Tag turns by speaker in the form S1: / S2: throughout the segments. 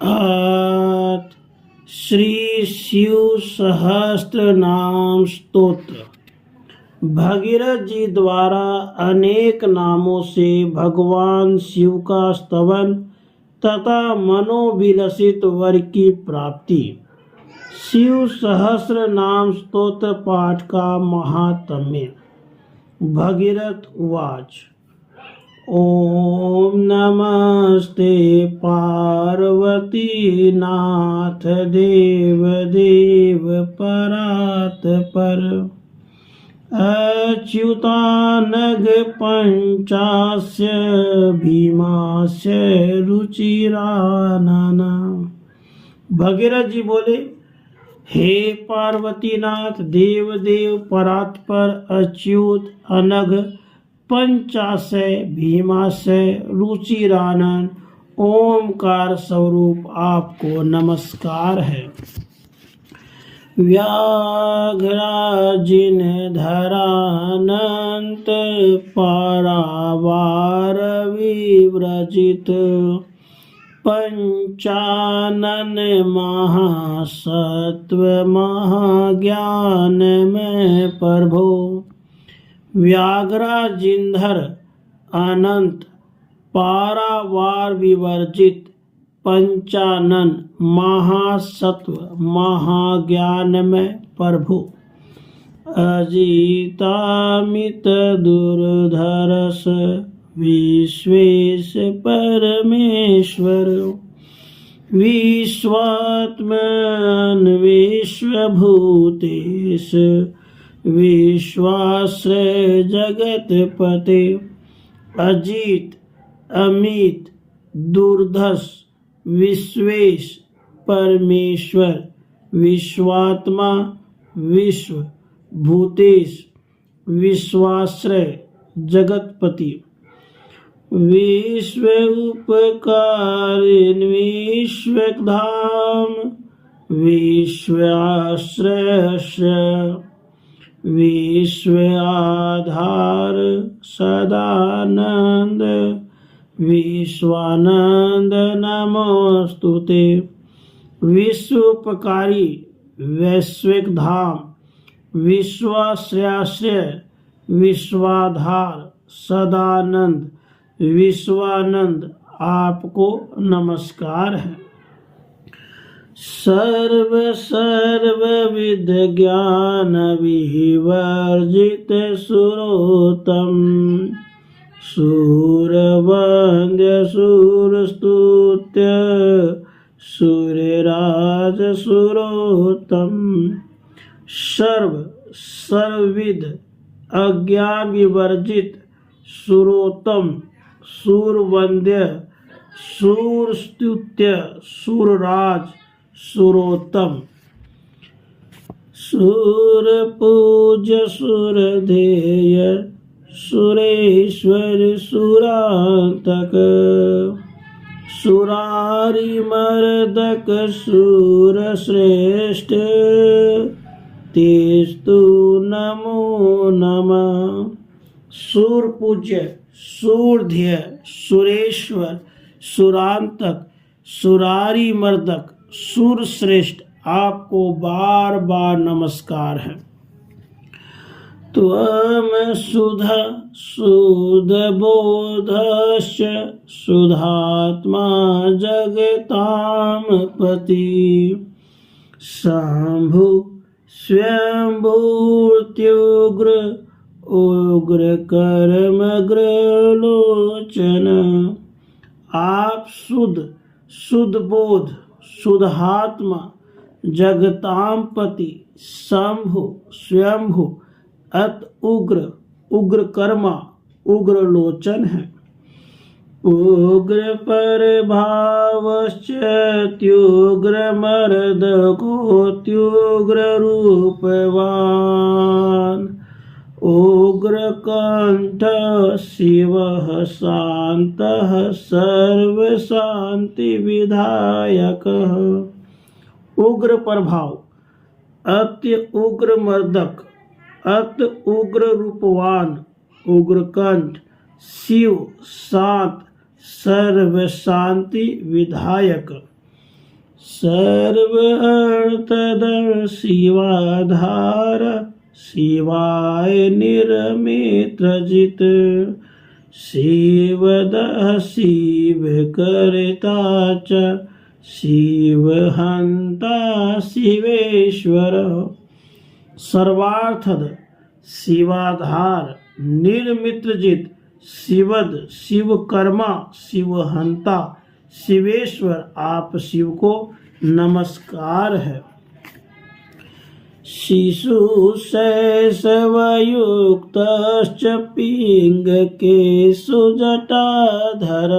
S1: आज श्री शिव सहस्त्र नाम स्तोत्र। भगीरथ जी द्वारा अनेक नामों से भगवान शिव का स्तवन तथा मनोविलसित वर की प्राप्ति। शिव सहस्त्र नाम स्तोत्र पाठ का महात्म्य। भगीरथ उवाच। ओम नमस्ते पार्वती नाथ देव देव परात पर अच्युतानघ पंचास्य भीमास्य रुचिरानन। भगीरथ जी बोले, हे पार्वतीनाथ देव देव परात पर अच्युत अनघ पंचाशय भीमाशय रुचिरानन ओमकार स्वरूप आपको नमस्कार है। व्याघ्राजिन धरानंत पारावार विव्रजित पंचानन महासत्व महाज्ञान में प्रभो। व्याघ्राजिंधर अनंत पारावार विवर्जित पंचानन महासत्व महाज्ञान में प्रभु। अजितामित दुर्धरस विश्वेश परमेश्वर विश्वात्मन विश्वभूतेश विश्वाश्रय जगतपते। अजित अमित दुर्धर्ष विश्वेश परमेश्वर विश्वात्मा विश्व भूतेश विश्वाश्रय जगतपति। विश्व उपकारिण विश्वधाम विश्वाश्रय विश्व आधार सदानंद विश्वानंद नमोस्तुते। विश्वोपकारी वैश्विक धाम विश्वाश्रयाश्रय विश्वाधार सदानंद विश्वानंद आपको नमस्कार है। सर्व विद ज्ञान विवर्जित सुरोत्तम सूरवंद्य सूरस्तुत्य सूर्यराज सुरोत्तम। सर्वविद अज्ञान विवर्जित सुरोत्तम सूरवंद्य सूरस्तुत्य सूरराज सुरोत्तम। सूरपूज्य सुरधेय सुरेश्वर सुरांतक सुरारी मर्दक सूरश्रेष्ठ तेस्तु नमो नमः। सूरपूज्य सूरध्येय सुरेश्वर सुरांतक सुरारी मर्दक सूरश्रेष्ठ आपको बार बार नमस्कार है। त्वम सुधा सुधबोधश्च सुधात्मा जगतामपति शंभु स्वयंभूत्युग्र उग्र कर्मग्रलोचन। आप शुद्ध बोध शुद्धात्मा जगतामपति शंभु स्वयंभु अत उग्र कर्मा उग्र लोचन है। उग्र प्रभावश्चत्युग्र मर्दकोत्युग्र रूपवान उग्र कंठ शिवः शान्तः सर्व शांति विधायकः। उग्र प्रभाव अत्य उग्र मर्दक अत उग्र रूपवान उग्र कंठ शिव शांत सर्व शांति विधायक। सर्व अर्थदर शिवाधार शिवाय निर्मित्रजित शिवदः शिव करता च शिवहंता शिवेश्वर। सर्वार्थद शिवाधार निर्मित्रजित शिवद शिवकर्मा शिवहंता शिवेश्वर आप शिव को नमस्कार है। शिशु शैशवयुक्तश्च पिङ्गकेषु जटाधर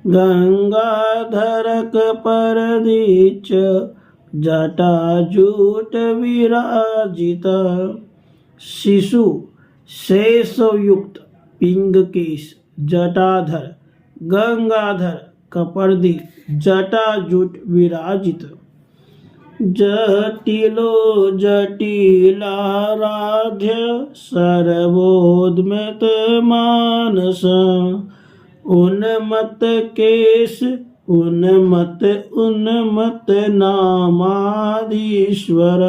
S1: गंगाधरक परदीच जटाजूट विराजित। शिशु शैशवयुक्त पिंगकेश जटाधर गंगाधर कपर्दी जटाजूट विराजित। जटिलो जटिलाराध्य सर्वोद्यत मानस उन्मत्त केश उन्मत्त उन्मत्त नामाधीश्वर।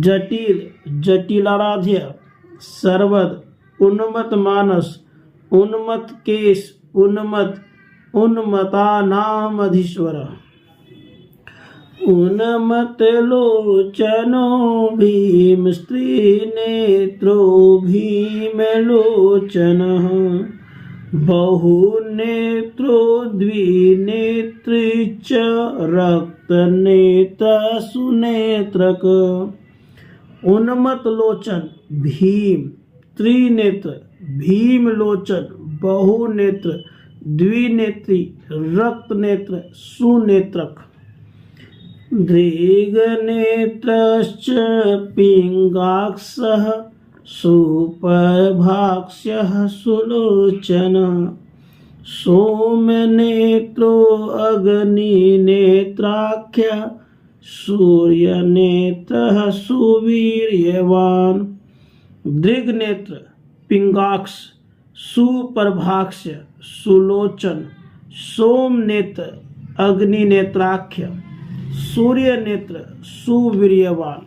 S1: जटिल जटिलाराध्य सर्वद उन्मत्त मानस उन्मत्त केश उन्मत्त उन्मता नामधीश्वर। उन्मत्त लोचनो भीम स्त्रीनेत्रो भीमलोचनः बहुनेत्रो द्विनेत्री च रक्तनेत्र सुनेत्रक। उन्मत्त लोचन भीम त्रिनेत्र भीमलोचन बहुनेत्र द्विनेत्री रक्तनेत्र सुनेत्रक। दृग्नेत्रश्च पिङ्गाक्षः सुप्रभाक्ष्यः सुलोचनः सोमनेत्रो अग्निनेत्राख्यः सूर्यनेत्रः सुवीर्यवान्। दृग्नेत्र पिंगाक्ष सुप्रभाक्ष्य सुलोचन सोमनेत्र अग्निनेत्राख्य सूर्यनेत्र सुवीर्यवान।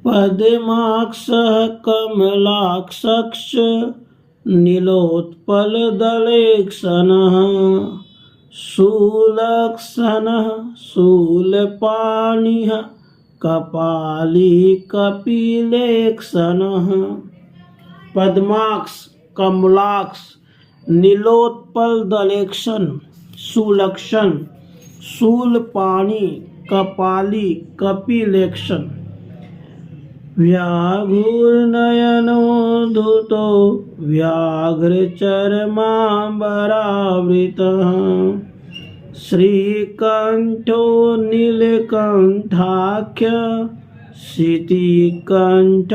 S1: पद्माक्षः कमलाक्षश्च नीलोत्पलदलेक्षणः शूलक्षणः शूलपाणिः कपाली कपिलेक्षणः। पद्माक्ष कमलाक्ष नीलोत्पलदलेक्षण सुलक्षण शूलपाणि कपाली कपिलेक्षण। व्याघ्रनयनो धूतो व्याघ्रचर्माम्बरावृतः श्रीकण्ठो नीलकण्ठाख्य शितिकण्ठ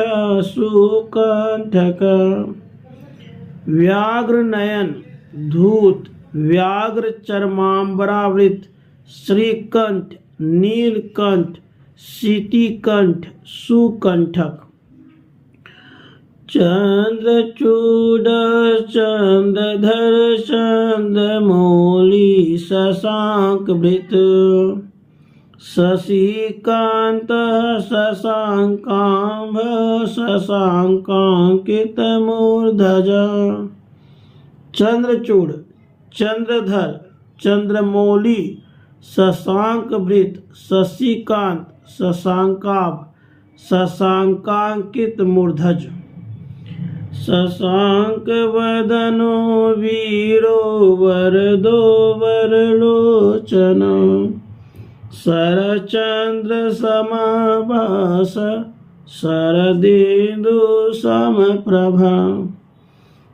S1: सुकण्ठक। व्याघ्रनयन धूत व्याघ्र चर्मांबरावृत श्रीकंठ नीलकंठ शितिकंठ सुकंठक। चंद्रचूड चंद्रधर चंद्रमौली शशांकभृत शशिकांत शशांकांब शशांकांकितमूर्धज। चंद्रचूड़ चंद्रधर चंद्रमौली शशांकभृत शशिकांत शशांकाभ शशांकांकित मूर्धज। शशांक वदनो वीरो वरदो वरलोचन शरचंद्र समभास शरदिन्दु समप्रभा।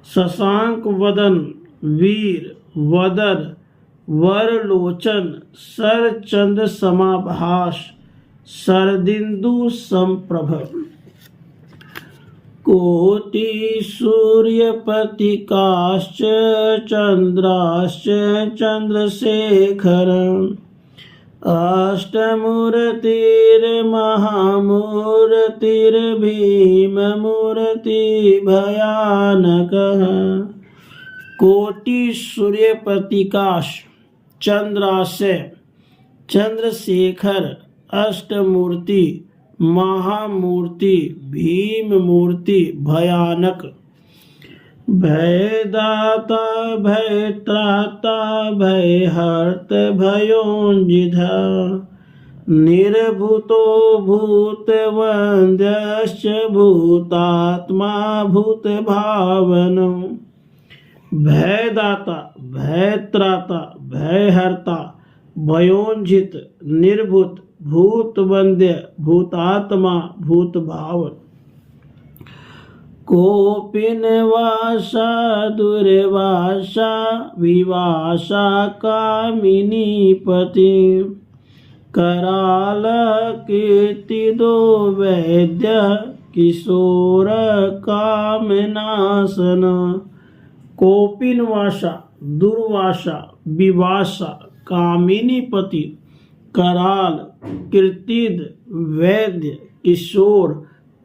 S1: शशांक वदन वीर वदन वरलोचन शरचंद्र समाभास शरदिन्दु समप्रभ। कोटि सूर्यप्रतिकाश्च चंद्राश्च चंद्रशेखर अष्टमूर्तिर्महामूर्तिर्भीममूर्तिभयानकः। कोटि सूर्य प्रतिकाश चंद्राशय चंद्रशेखर अष्टमूर्ति महामूर्ति भीम मूर्ति भयानक भयदाता भयत्राता भयहर्त भयोन्जिधा निर्भूतो भूतवन्द्यश्च भूतात्मा भूतभावनो भयदाता भयत्राता भयहर्ता भयोन्जित निर्भूत भूतवन्द्य भूतात्मा भूतभावन कोपिनवासा दुर्वासा विवासा कामिनीपति कराल कीर्तिदो वैद्य किशोर कामनाशन कोपिनवासा दुर्वासा विवासा कामिनीपति कराल कीर्तिद वैद्य किशोर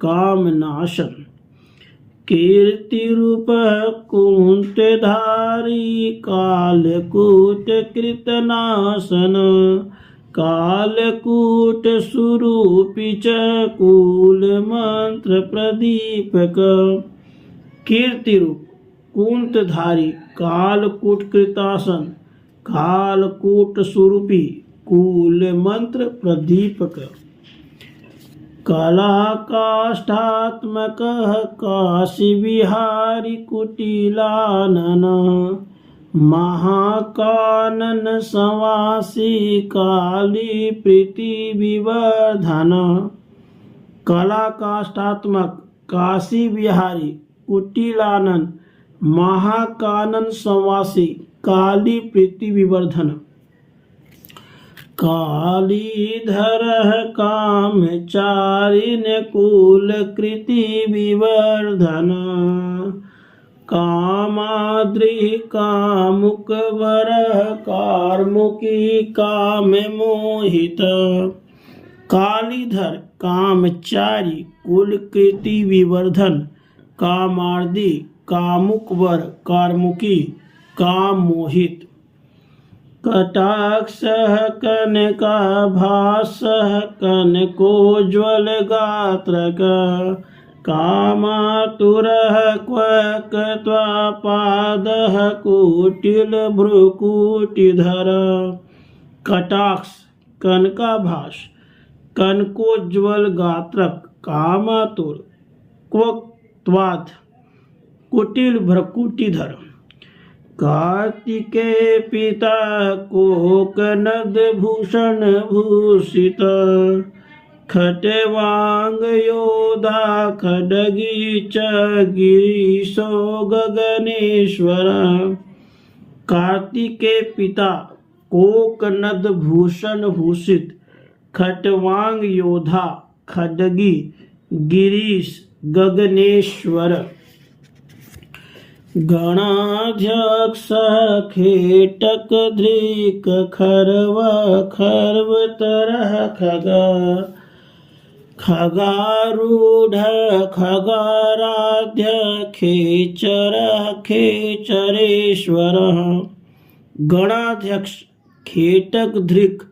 S1: कामनाशन कीर्ति रूप कुंठधारी कालकूट कृतनाशन कालकूट स्वरूपी च कूल मंत्र प्रदीपक कीर्ति रूप कुंठधारी कालकूट कृतासन कालकूट स्वरूपी कूल मंत्र प्रदीपक कला काष्ठात्मक काशी विहारी कुटिलानन महाकानन सवासी काली प्रीति विवर्धन कला काष्ठात्मक काशी विहारी कुटिलानन महाकानन सवासी काली प्रीति विवर्धन कालीधर कामचारिण कुल कृति विवर्धन कामाद्रि कामुक वर कार्मुकी काम मोहित कालीधर कामचारी कुल कृति विवर्धन कामार्दि कामुक वर कार्मुकी काम मोहित कटाक्ष कनकाभास कनकोज्वल गात्रक कामातुर क्वकत्वापाद कुटिल भ्रुकुटिधर कटाक्ष कनकाभास कनकोज्वल गात्रक कामातुर क्वक्त्वाद कुटिल भ्रुकुटिधर कार्तिकेय पिता कोकनद भूषण भूषित खटवांग योधा खडगी च गिरीशो गगनेश्वर कार्तिकेय पिता कोकनद भूषण भूषित खटवांग योधा खडगी गिरीश गगनेश्वर गणाध्यक्ष खेटक धृक खरव खर्व तरह खगा खगारूढ़ खगाराध्य खेचर खेचरेश्वर गणाध्यक्ष खेटक धृक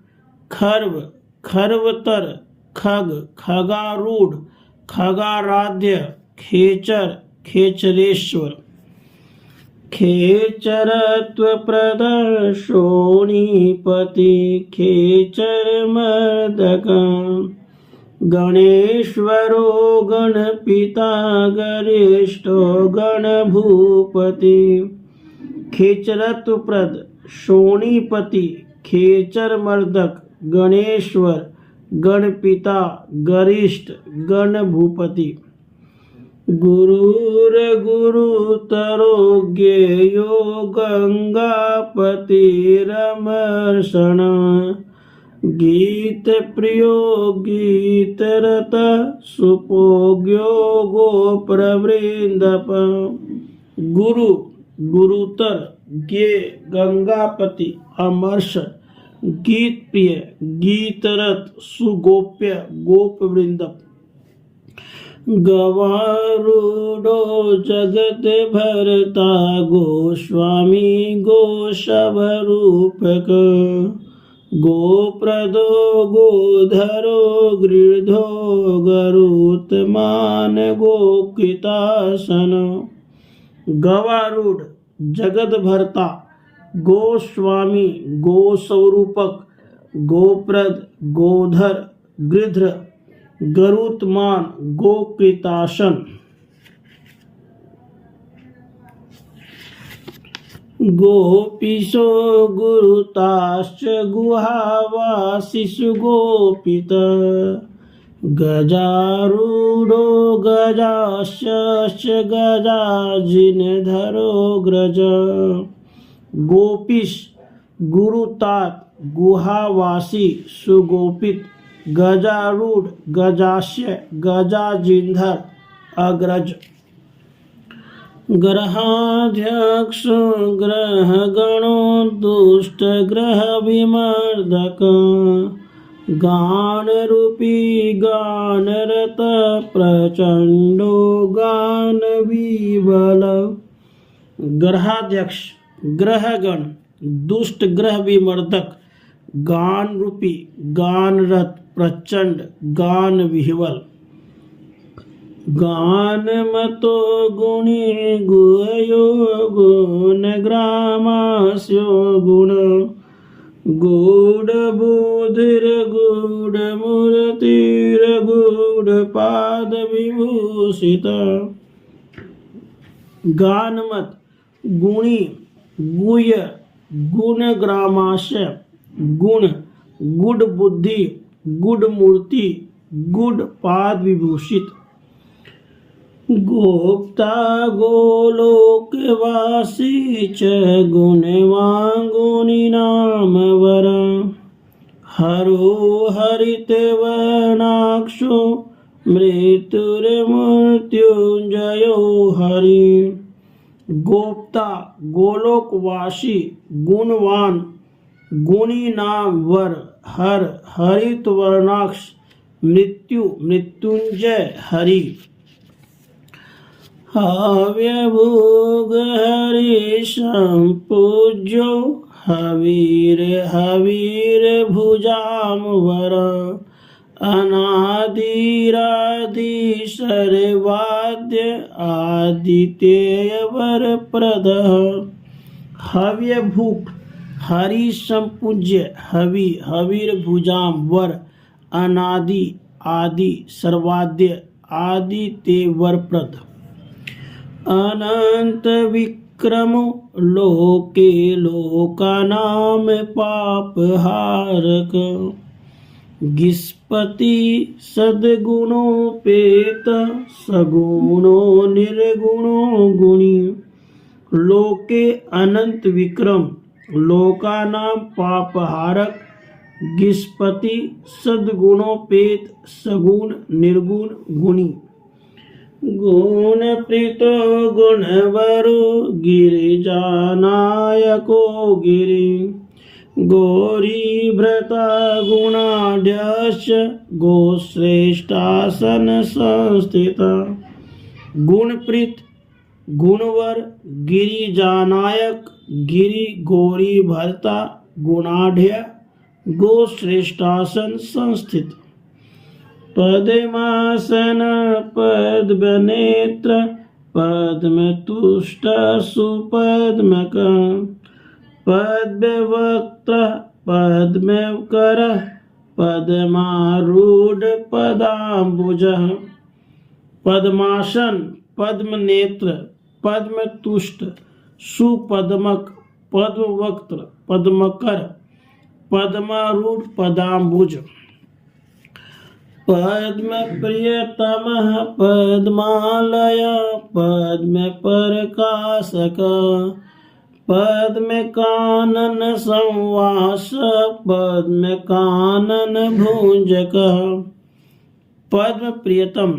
S1: खर्व खर्वतर खग खगारूढ़ खगाराध्य खेचर खेचरेश्वर खेचरत्व प्रदर्शोणीपति खेचर मर्दक गणेश्वरो गणपिता गरिष्ठो गणभूपति खेचरत्व प्रद शोणीपति खेचर मर्दक गणेश्वर गणपिता गरिष्ठ गणभूपति गुरुर गुरुतरो ज्ञेयो गंगापतिरमर्षण गीत प्रियो गीतरत सुपोग्यो गोप्रवृंदप गुरु गुरुतर ज्ञे गंगापति अमर्ष गीत प्रिय गीतरत सुगोप्य गोपवृंदप गवारूढ़ो जगत भरता गोस्वामी गोशवरूपक गोप्रदो गोधरो गृधो गरुत्मान गोकृतासन। गवारूढ़ जगत भरता गोस्वामी गोस्वरूपक गोप्रद गोधर गृध्र गरुत्मान गोकृतासन। गोपीशो गुरुताश्च गुहावासिषु गोपित गजारूढ़ो गजास्य गजाजिनधरो ग्रज। गोपीश गुरुतात गुहावासी सुगोपित गजारूढ़ गजास्य गजाजिनधर अग्रज। ग्रहाध्यक्ष ग्रह गणो दुष्ट ग्रह विमर्दक गान रूपी गानरत प्रचंडो गान विबल। ग्रहाध्यक्ष ग्रहगण दुष्ट ग्रह विमर्दक गान रूपी गानरत प्रचंड गान विह्वल। गान मतो गुणी गुहयो गुण ग्रामास्यो गुण गूढ़ बुधिर गूढ़ मूर्तिर गूढ़ पाद विभूषित। गानमत गुणी गुह्य गुण ग्रामास्य गुण गुड बुद्धि गुड मूर्ति गुड पाद विभूषित। गोप्ता गोलोकवासी च गुणवान् गुणिनाम वर हरो हरितवर्णाक्षो मृत्युर्मृत्युंजयो हरि। गोप्ता गोलोकवासी गुणवान गुणी नाम वर हर हरित वर्णाक्ष मृत्यु मृत्युंजय हरि। हव्यभोग हरि संपूज्यो हवीर हवीर भुजाम वर अनादिरादि सर्वाद्य आदित्यय वर प्रद। हव्य भूख हरि संपूज्य हवि हवीर भुजाम वर अनादि आदि सर्वाद्य आदित्य वर प्रद। अनंत विक्रम लोके लोकानाम पापहारक गिस्पति सद्गुणोपेत सगुणो निर्गुणो गुणी। लोके अनंत विक्रम लोकानाम पापहारक गिस्पति सद्गुणोपेत सगुण निर्गुण गुणी। गुण प्रीतो गुणवरो गिरिजानायको गिरि गौरी भ्रता गुणाढ्यश्च गोश्रेष्ठासन संस्थित। गुणप्रीत गुणवर गिरिजानायक गिरि गौरी भरता गुणाढ्य गोश्रेष्ठासन संस्थित। पद्मासन पद्मनेत्र पद्मतुष्ट सुपद्मक पद्मवक्त्र पद्मकर पद्मारूढ़ पदाम्बुजः। पद्मासन पद्मनेत्र पद्मतुष्ट सुपद्मक पद्मवक्त्र पद्मकर पद्मारूढ़ पदाम्बुज। पद्म प्रियतमः पद्मालय पद्म प्रकाशक पद्म कानन संवास पद्म कानन भुंजक। पद्म प्रियतम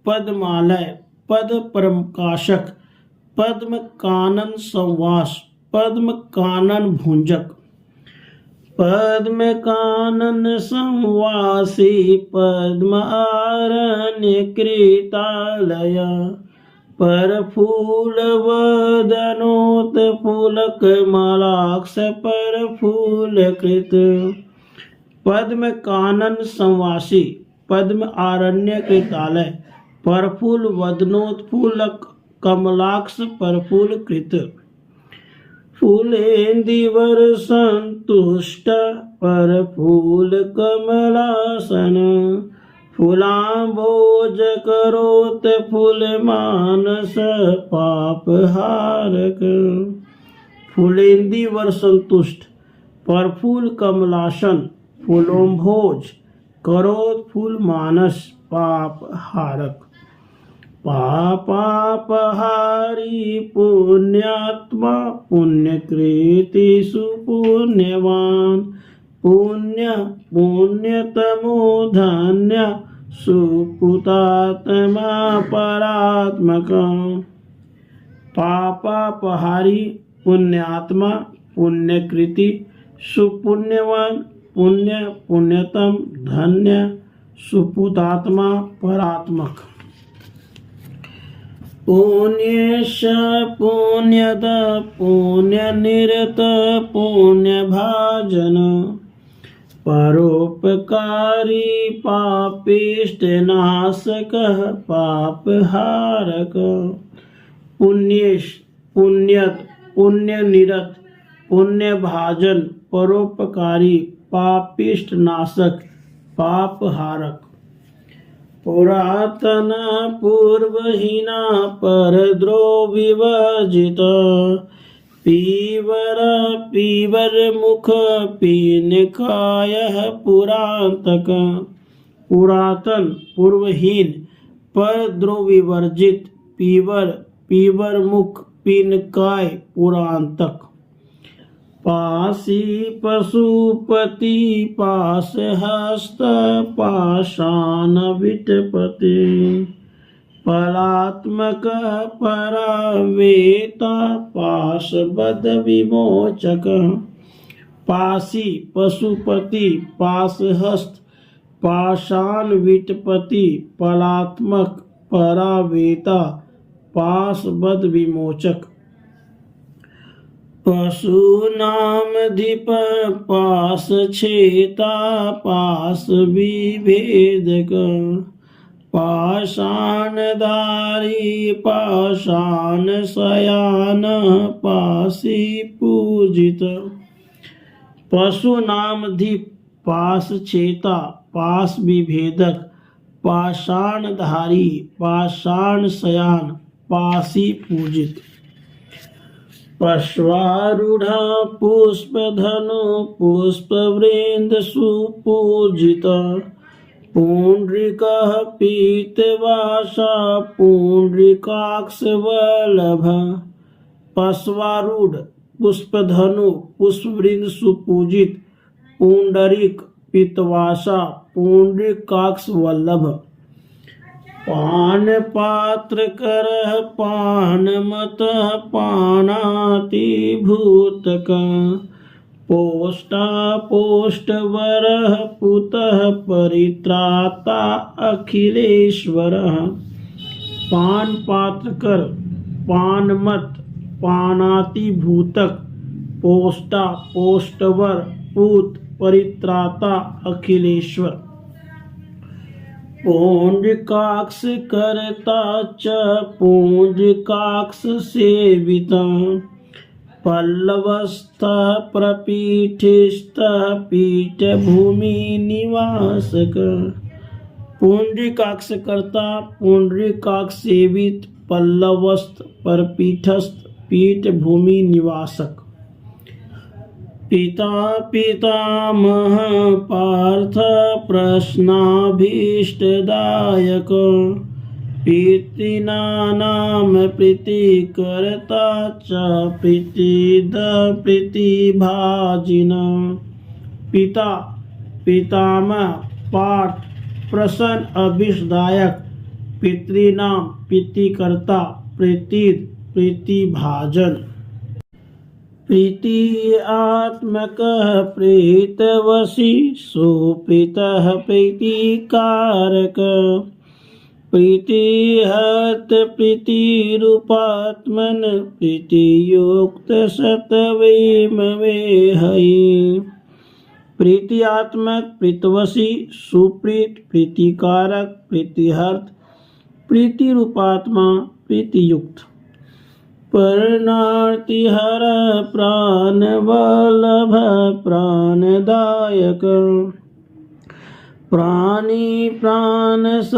S1: पद्मालय पद प्रकाशक पद्म कानन संवास पद्म कानन भुंजक। पद्म कानन संवासी पद्म आरण्य कृतालय पर फूल वदनोत फूलक मालाक्ष पर फूल कृत। पद्म कानन संवासी पद्म आरण्य कृतालय पर फूल वदनोत फूलक कमलाक्ष पर फूल कृत। फूलेंदिवर संतुष्ट पर फूल कमलासन फूलांबोज करोत फूल मानस पाप हारक। फूलेंदिवर संतुष्ट पर फूल कमलासन फूलोंभोज करोत फूल मानस पाप हारक। पापापहारी पुण्यात्मा पुण्यकृति सुपुण्यवान पुण्य पुण्यतमो धन्य सुपुतात्मा परात्मक। पापापहारी पुण्यात्मा पुण्यकृति सुपुण्यवान पुण्य पुण्यतम धन्य सुपुतात्मा परात्मक। पुण्यश पुण्यद पुण्यनिरत पुण्यभाजन परोपकारी पापिष्टनाशकः पापहारक। पुण्येश पुण्यद पुण्यनिरत पुण्यभाजन परोपकारी पापिष्टनाशक पापहारक। पुरातन पूर्वहीना परद्रोह विवर्जित पीवर पीवर मुख पीनकायः पुरांतक। पुरातन पूर्वहीन परद्रोह विवर्जित पीवर पीवर मुख पीनकाय पुरांतक। पासी पशुपति पाशहस्त पाषाण विटपति पलात्मक परावेता पाशबद्ध विमोचक। पासी पशुपति पाशहस्त पाषाण विटपति पलात्मक परावेता पाशबद्ध विमोचक। पशूनामधिप पाश छेता पाश विभेदक पाषाणधारी पाषाण शयान पाशी पूजित। पशुनामधिप पाश छेता पाश विभेदक पाषाणधारी पाषाण शयान पाशी पूजित। पश्वारूढ़ा पुष्पधनु पुष्पवृंद सुपूजित पुंडरीकः पीतवासा पुंडरीकाक्ष वल्लभ। पश्वारूढ़ पुष्पधनु पुष्पवृंद सुपूजित पुंडरीक पीतवासा पुंडरीकाक्ष वल्लभ। पान पात्र करह पान मत पानाति भूतक पोष्टा पोष्ट वरह पुतः परित्राता अखिलेश्वर। पान पात्र कर पान मत पानाति भूतक पोष्टा पोष्टवर पूत परित्राता अखिलेश्वर। पुंडरीकाक्ष करता च पुंडरीकाक्ष सेविता पल्लवस्थ प्रपीठस्थ पीठभूमि निवासक। पुंडरीकाक्ष करता पुंडरीकाक्ष सेवित पल्लवस्थ परपीठस्थ पीठभूमि निवासक। पिता पितामह पार्थ प्रश्नाभीष्टदायक पितॄणां प्रीतिकर्ता च प्रीतिद प्रीतिभाजिन। पिता पितामह पार्थ प्रसन्न अभीष्टदायक पितॄणां प्रीतिकर्ता प्रीतिद प्रीतिभाजन। प्रीति आत्मकः प्रीतवशी सुप्रीतः प्रीतिकारक प्रीतिहत प्रीतिरूपात्मन प्रीतियुक्त सतवेम वेहई। प्रीतियात्मक प्रीतवशी सुप्रीत प्रीतिकारक प्रीतिहर्त प्रीतिरूपात्मा प्रीतियुक्त परनार्तिहर प्राणवल्लभ प्राणदायक प्राणी प्राणस्वरूपश्च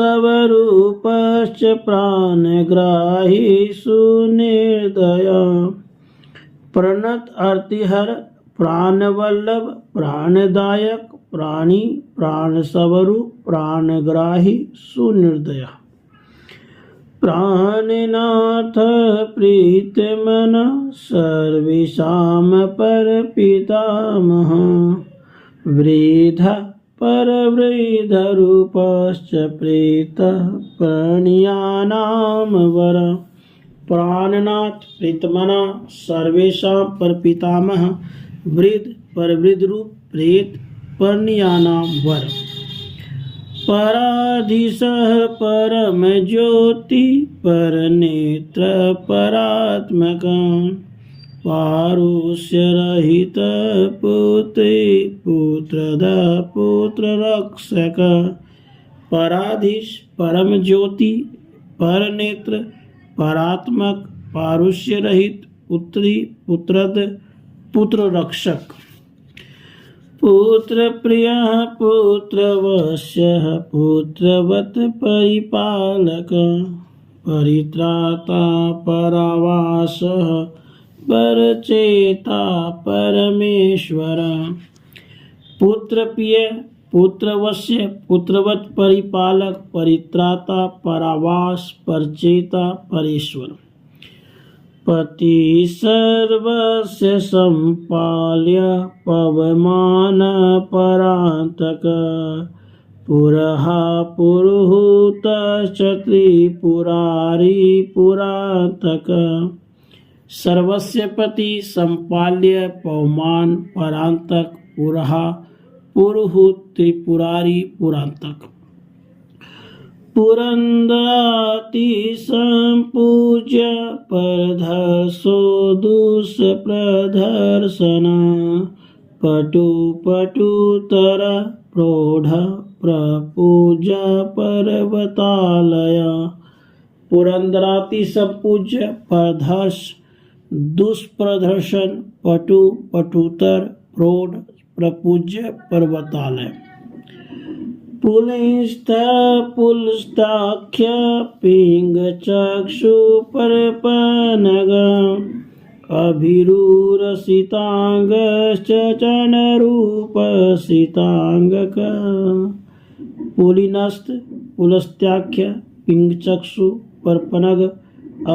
S1: प्राणग्राही सुनिर्दय प्रणत अर्तिहर प्राणवल्लभ प्राणदायक प्राणी प्राणस्वरूप प्राणग्राही सुनिर्दय प्राणनाथ प्रीतमन सर्वेषां परपितामह वृद्ध परवृद्धरूपश्च प्रीतः प्रणयानां वर प्राणनाथ प्रीतमना सर्वेषां परपितामह वृद्ध परवृद्ध रूप प्रेत प्रणयानां वर पराधीशः परम ज्योति परनेत्र परात्मक पारुष्य रहित पुत्री पुत्रद पुत्र रक्षक पराधीश परम ज्योति परनेत्र परात्मक पारुष्य रहित पुत्री पुत्रद पुत्र रक्षक पुत्र प्रिय पुत्रवश्यः पुत्रवत परिपालक परित्राता परावासः परचेता परमेश्वर पुत्र प्रिय पुत्रवश्य पुत्रवत परिपालक परित्राता परावास परचेता परेश्वर पति सर्वस्य संपाल्य पवमान परान्तक पुरः पुरुहूतश्च त्रिपुरारी पुरान्तक सर्वस्य पति संपाल्य पवमान परान्तक पुरः पुरुहूत त्रिपुरारी पुरान्तक पुरंदराति संपूज्य परधर्षो दुष्प्रदर्शन पटु पटुतर प्रौढ़ प्रपूज्य पर्वतालय पुरंदराति संपूज्य परधर्ष दुष्प्रदर्शन पटु पटुतर प्रौढ़ प्रपूज्य पर्वतालय पुलिस्थ पुलस्ताख्य पिंग चक्षु परपनग अभिरूरसितांगश्च चरणरूप सितांगक पुलिनस्त पुलस्त्याख्य पिंग चक्षु परपनग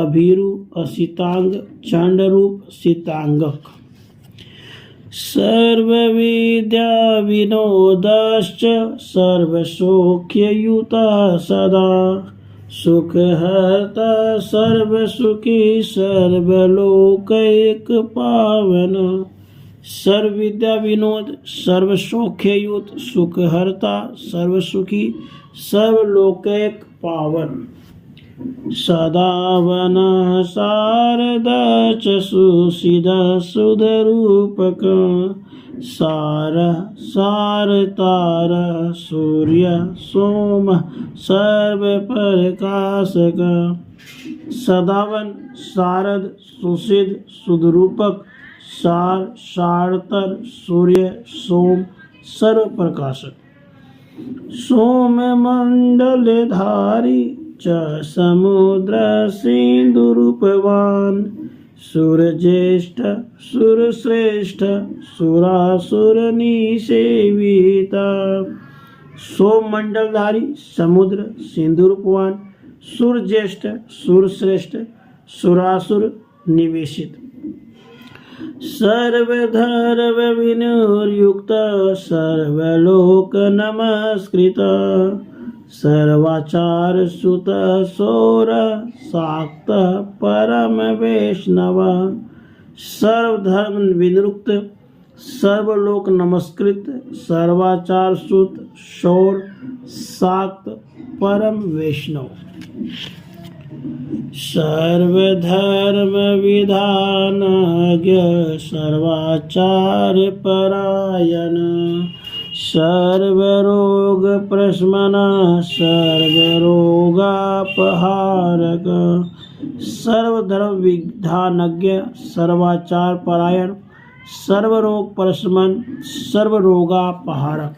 S1: अभिरु असितांग चंडरूप सितांगक सर्वविद्या विनोदश्च सर्वसौख्ययुतः सदा सुखहर्ता सर्वसुखी सर्वलोकैक पावन सर्वविद्या विनोद सर्वसौख्ययुत सुखहर्ता सर्वसुखी सर्वलोकैक पावन सदावन शारद च सुसिद सुधरूपक सार सारतार सूर्य सोम सर्वप्रकाशक सदावन शारद सुसिद सुधरूपक सार सारतर सूर्य सोम सर्वप्रकाशक सोम मंडलधारी च समुद्र सिंधुरूपवान सुरज्येष्ठ सुरश्रेष्ठ सुरासुर निसेविता सोम मंडलधारी समुद्र सिंधुरूपवान सुरज्येष्ठ सुरश्रेष्ठ सुरासुर निवेशित सर्वधर्म विनुर्युक्त सर्वलोक नमस्कृत सर्वाचार सुत सौर साक्त परम वैष्णव सर्वधर्म विनिरुक्त, सर्वलोक नमस्कृत, सर्वाचार सुत, शौर, शाक्त, परम वैष्णव, सर्वधर्म विधानज्ञ, सर्वाचार परायण, सर्वरोग प्रशमन, सर्वरोगापहारक, सर्वधर्म विधानज्ञ, सर्वाचार परायण, सर्वरोग प्रशमन, सर्वरोगापहारक,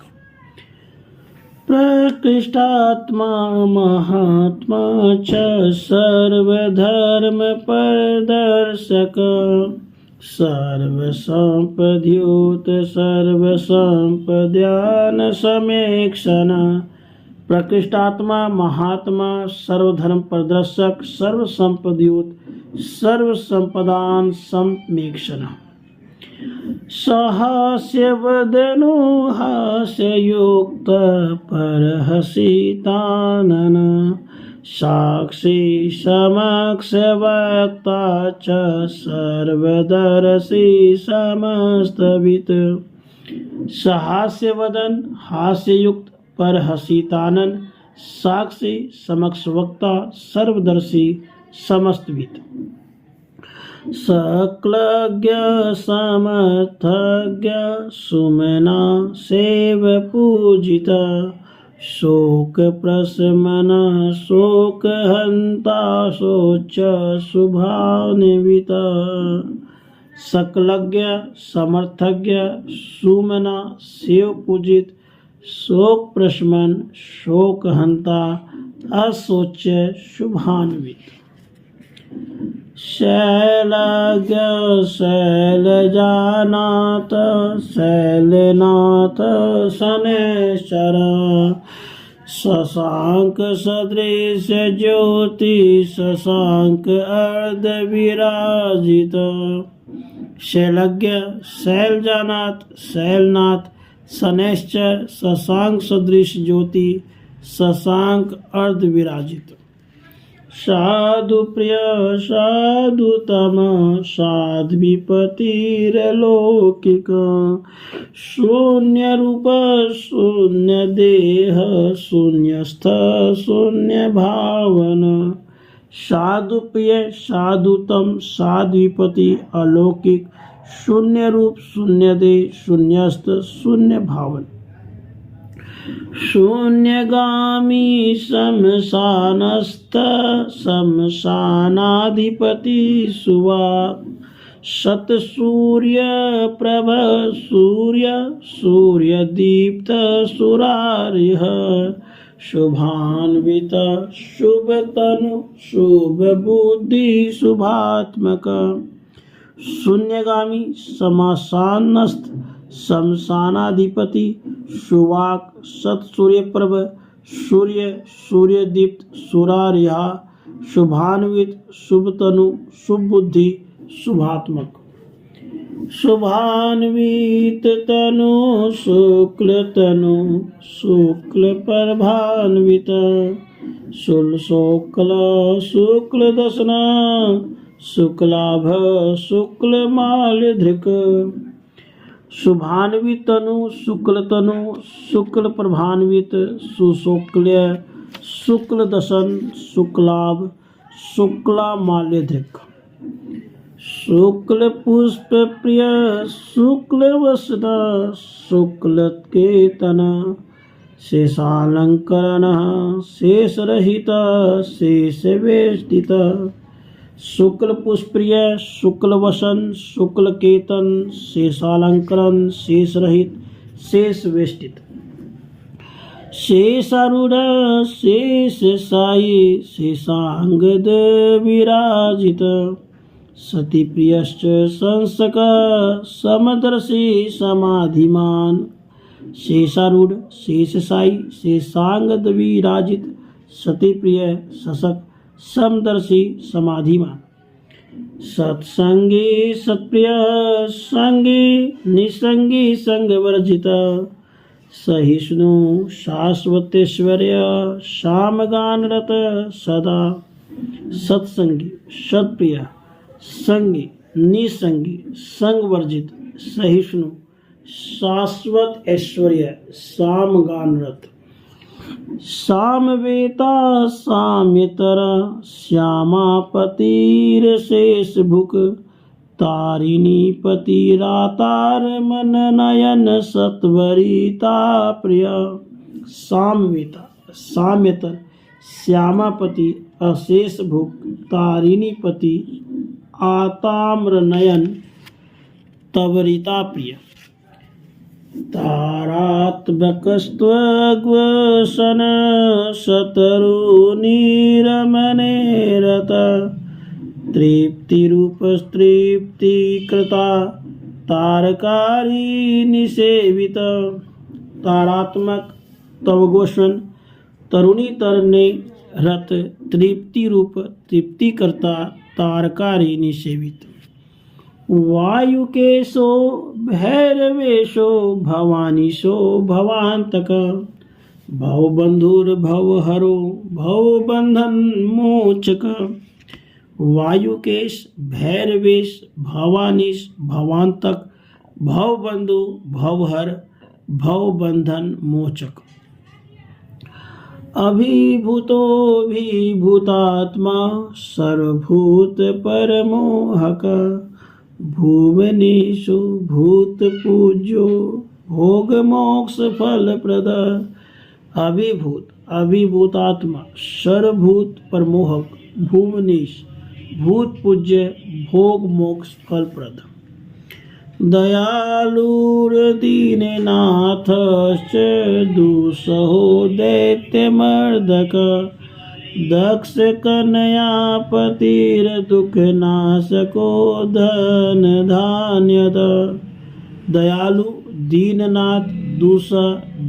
S1: प्रकृष्टात्मा महात्मा च, सर्वधर्म परदर्शक, सर्वसंपद्युत, सर्वसंपद्यान समेक्षण, प्रकृष्टात्मा महात्मा, सर्वधर्म प्रदर्शक, सर्वसंपद्युत, सर्वसंपदान समेक्षण, सहास्य वदनो हास्ययुक्त, परहसितानन, साक्षी समक्ष वक्ता च, सर्वदर्शी समस्तवित्, सहास्य वदन हास्ययुक्त, परहसितानन, साक्षी समक्ष वक्ता, सर्वदर्शी समस्तवित्, सकलज्ञ समर्थज्ञ, सुमना सेव पूजिता, शोक प्रशमन, शोक हंता, शोच शुभान्वित, सकलज्ञ समर्थज्ञ, सुमना सेव पूजित, शोक प्रशमन, शोक हंता, अशोच शुभान्वित, शैलज्ञ शैलजानाथ, शैलनाथ शनैश्चर, शशांक सदृश ज्योति, शशांक अर्ध विराजित, शैलज्ञ शैलजानाथ, शैलनाथ शनैश्चर, शशांक सदृश ज्योति, शशांक अर्ध विराजित, साधु प्रिय साधुतम, साध्वीपतिर्लौकिक, शून्य रूप शून्य देह, शून्यस्थ शून्य भावन, साधु प्रिय साधुतम, साध्वीपति अलौकिक, शून्य रूप शून्य देह, शून्यस्थ शून्य भावन, शून्यगामी शमशानस्थ, शमशानाधिपति सुवा, सतसूर्य प्रभ सूर्य, सूर्यदीप्त सुरारिह, शुभान्वित शुभतनु, शुभ बुद्धि शुभात्मक, शून्यगामी शमशानस्थ, शमशानाधिपति, सुवाक, सतसूर्यप्रभ, सूर्य, सूर्यदीप्त, सुरारिहा, शुभान्वित, शुभतनु, शुभबुद्धि, शुभात्मक, शुभान्वित तनु, शुक्लतनु, शुक्ल प्रभान्वित, शुक्ल शुक्लदशना, शुक्लाभ, शुक्लमाल्यधृक, शुभान्वित तनु, शुक्ल तनु, शुक्ल प्रभान्वित, सुशुक्ल्य, शुक्ल दशन, शुक्लाभ, शुक्ला माल्यधृक, शुक्ल पुष्प प्रिय, शुक्ल वसन, शुक्ल केतन, शेषालंकरण, शेषरहित, शेषवेष्टित, शुक्ल पुष्प्रिय, शुक्ल वसन, शुक्ल केतन, शेषालंकरण, शेष रहित, शेष वेष्टित, शेषारूढ़, शेष साई, शेषांगद विराजित, सती प्रियश्च संसक, समदर्शी समाधिमान, शेषारूढ़, शेष साई, शेषांगद विराजित, सती प्रिय, सशक, समदर्शी, समाधिमान, सत्संगी सत्प्रिय, संगी निसंगी, संगवर्जित, सहिष्णु शाश्वतेश्वर्य, श्यामगानरत सदा, सत्संगी सत्प्रिय, संगी निसंगी संग वर्जित सहिष्णु शाश्वत ऐश्वर्य सामगानरत सामवेता साम्यतर श्यामापतिर्शेष भुक तारिणी पतिरातार मन नयन सत्वरिता प्रिय सामवेता साम्यतर श्यामापति अशेष भुक तारिणी पति आताम्र नयन तवरिता प्रिय तारात्मकस्त्वग्वसन शतरुनिरमणे रत तृप्तिरूपस्तृप्तिकृता तारकारी निसेवित तारात्मक तव गोस्वन तरुणी तरने रत तृप्ति रूप तृप्ति करता तारकारी निसेवित वायुकेशो भैरवेशो भवानीशो भवान्तक भवबन्धुर्भवहरो भवबन्धन मोचक वायुकेश भैरवेश भवानीश भवान्तक भवबन्धु भवहर भवबन्धन मोचक अभिभूतोऽभिभूतात्मा सर्वभूत परमोहक भुवनेषु भूतपूज्यो भोगमोक्ष फलप्रद अभिभूत अभिभूतात्मा सर्वभूत परमोहक भुवनेश भूत पूज्य भोग मोक्ष फलप्रद दयालुर्दीननाथश्च दुःसहो दैत्यमर्दक दक्ष कन्यापतिर्दुःखनाशको धन धान्यद दयालु दीननाथ दूसरा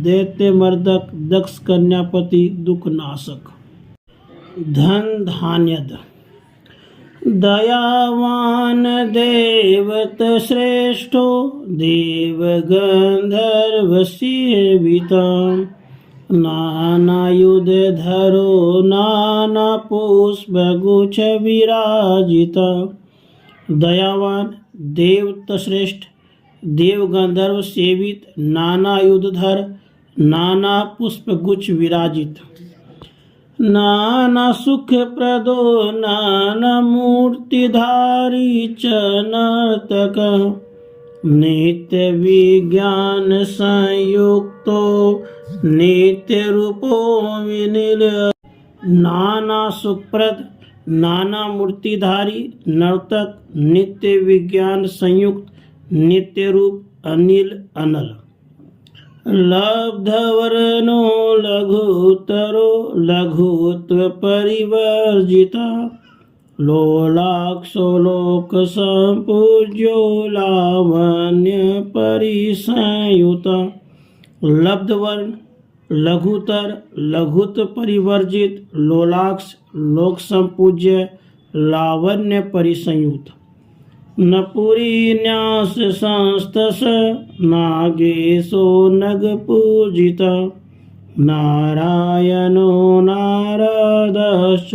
S1: दैत्य मर्दक दक्ष कन्यापति दुःखनाशक धन धान्यद दयावान देवत श्रेष्ठो देवगंधर्वसेविता नानायुधधरो नानापुष्पगुच्छ विराजिता दयावान देवत श्रेष्ठ देव गंधर्व सेवित नाना युधधर नाना पुष्पगुच्छ विराजित नाना सुख प्रदो नाना मूर्तिधारी च नर्तक नित्य विज्ञान संयुक्तो नित्य रूपो विनिल नाना सुखप्रद नाना मूर्तिधारी नर्तक नित्य विज्ञान संयुक्त नित्य रूप अनिल अनल लब्धवर्णो लघुतरो लघुत्व परिवर्जिता लोलाक्षो लोक संपूज्यो लावण्य परिसंयुता लब्धवर्ण लघुतर लघुत्व परिवर्जित लोलाक्ष लोक संपूज्य लावण्य परिसंयुत नपुरी न्यास संस्तस नागेशो नग पूजिता नारायणो नारदश्च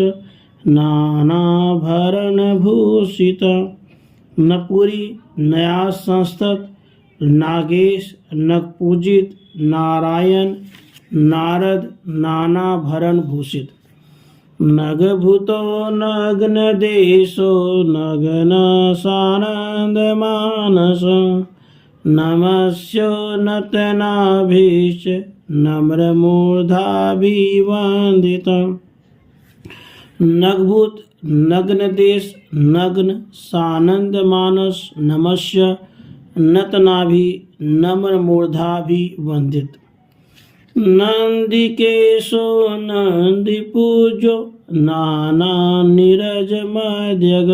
S1: नानाभरण भूषित नपुरी न्यास संस्तत नागेश नग पूजित नारायण नारद नानाभरण भूषित नगभूतो नग्न देशो नग्न सानंद मानस नमस्यो नतनाभीश्च नम्रमूर्धाभिवन्दित नगभूत नग्न देश नग्न सानंद मानस नमस्य नतनाभि नम्र मूर्धाभिवन्दित नंदिकेशो नंदिपूजो नाना नीरज मध्यग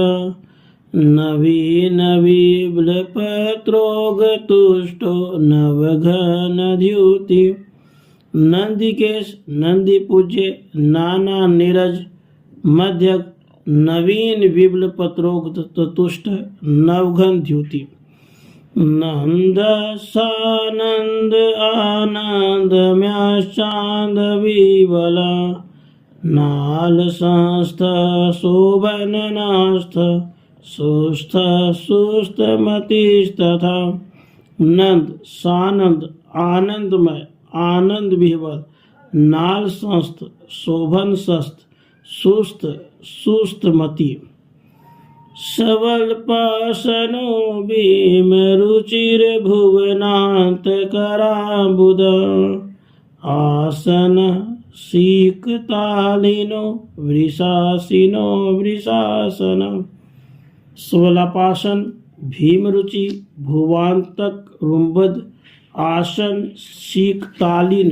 S1: नवीन विप्लपत्रोगतुष्टो नवघन द्युति नंदिकेश नंदिपूज्य नाना नीरज मध्यक नवीन विप्ल पत्रोगतुष्ट नवघन द्युति नंद सानंद आनंद म्याश्चांद विवला नाल संस्थ शोभन नास्थ सुस्थ सुस्तमतिस्तथा नंद सानंद आनंदमय आनंद विह्वल नाल संस्थ शोभन सस्त सुस्त सुस्तमति सबल्पासनो भीम रुचिर भुवनांत कराबुद आसन शीकतालिनो वृषासिनो वृषासन स्वलापासन भीमरुचि भुवांतक रुंबद आसन शीकतालिन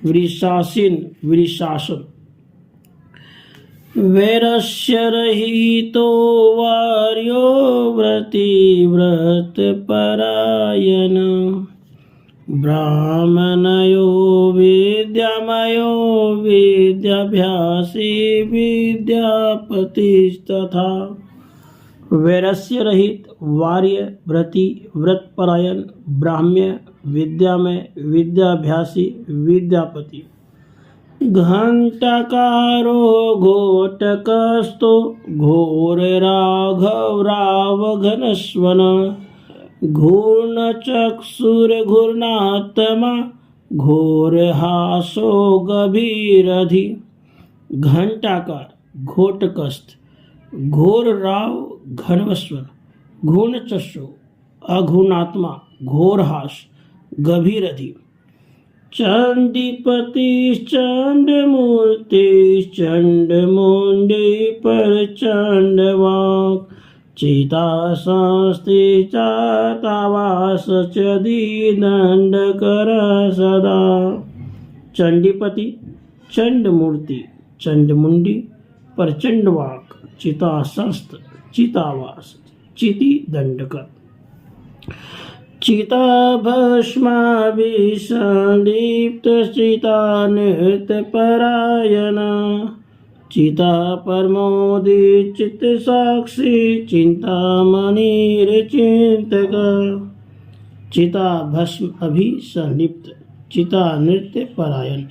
S1: वृषासिन वृषासन वैरस्य रहितो वार्यो व्रति व्रत परायण ब्राह्मणयो विद्यामयो विद्याभ्यासी विद्यापतिस्तथा वैरस्य रहित वार्य व्रति व्रतपरायण ब्राह्म्य विद्यामय विद्याभ्यासी विद्यापति घंटाकारो घोटकस्तो घोर राघव राव घनस्वन घूर्ण चक्षुर घूर्णात्मा घोर हासो गभीरधि घंटाकार घोटकस्त घोर राव घनस्वन घूर्ण चक्षु अघूर्णात्मा घोर हास गभीरधि चंडीपति चंडमूर्ति चंडमुंडी पर चंडवाक चिता संस्थि चातावास चदीदंड कर सदा चंडीपति चंडमूर्ति चंडमुंडी प्रचंडवाक चिता संस्थ चितावास चिति दंडकर चिता भस्माभिसंदीप्त चिता नृत्य परायण चिता परमोदित चित्त साक्षी चिंतामणिर चिंतक चिता भस्म अभिसंदीप्त चिता नृत्य परायण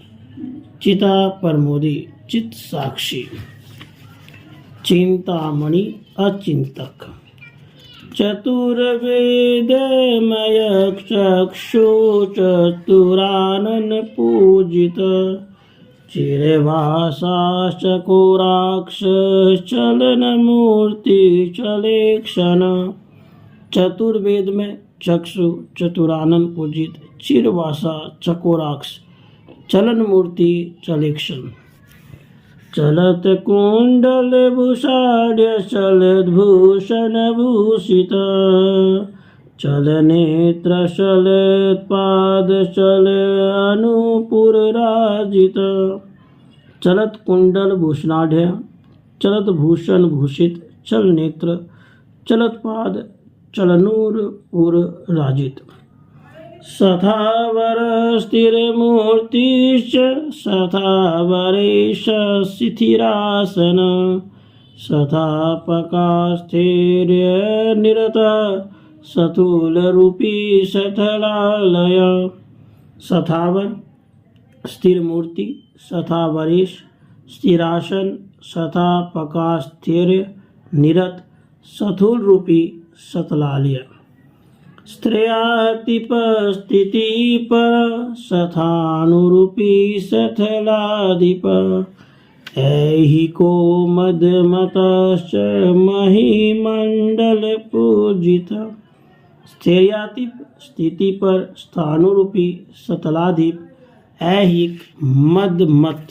S1: चिता परमोदी चित्त साक्षी चिंतामणि अचिंतक चतुर्वेदमय चक्षु चतुरानन पूजित चिरवासाश्चकोराक्ष चलन मूर्ति चलेक्षण चतुर्वेद में चक्षु चतुरानन पूजित चिरवासा चकोराक्ष चलन मूर्ति चलेक्षण चलत कुंडल भूषाढ़ चलत भूषण भूषित चल नेत्र चलत पाद चल अनुपुर राजित चलत कुंडल भूषणाढ़ चलत भूषण भूषित चल नेत्र चलत पाद चलनूर पुर राजित सथावर स्थिरमूर्तिश्च सथावरेश शिथिरासन सथापकास्थैर्य निरत सथूलरूपी सथलालय सथावर स्थिर मूर्ति सथावरेश स्थिरासन सथापकास्थैर्य निरत सथूल रूपी सतलालय स्त्रियातिपस्थिति पर सथानुरूपी सथलाधिप ऐहिको मदमतश्च महिमंडल पूजित स्त्रियातिप स्थिति पर स्थानुरूपी सतलाधिप ऐहिक मदमत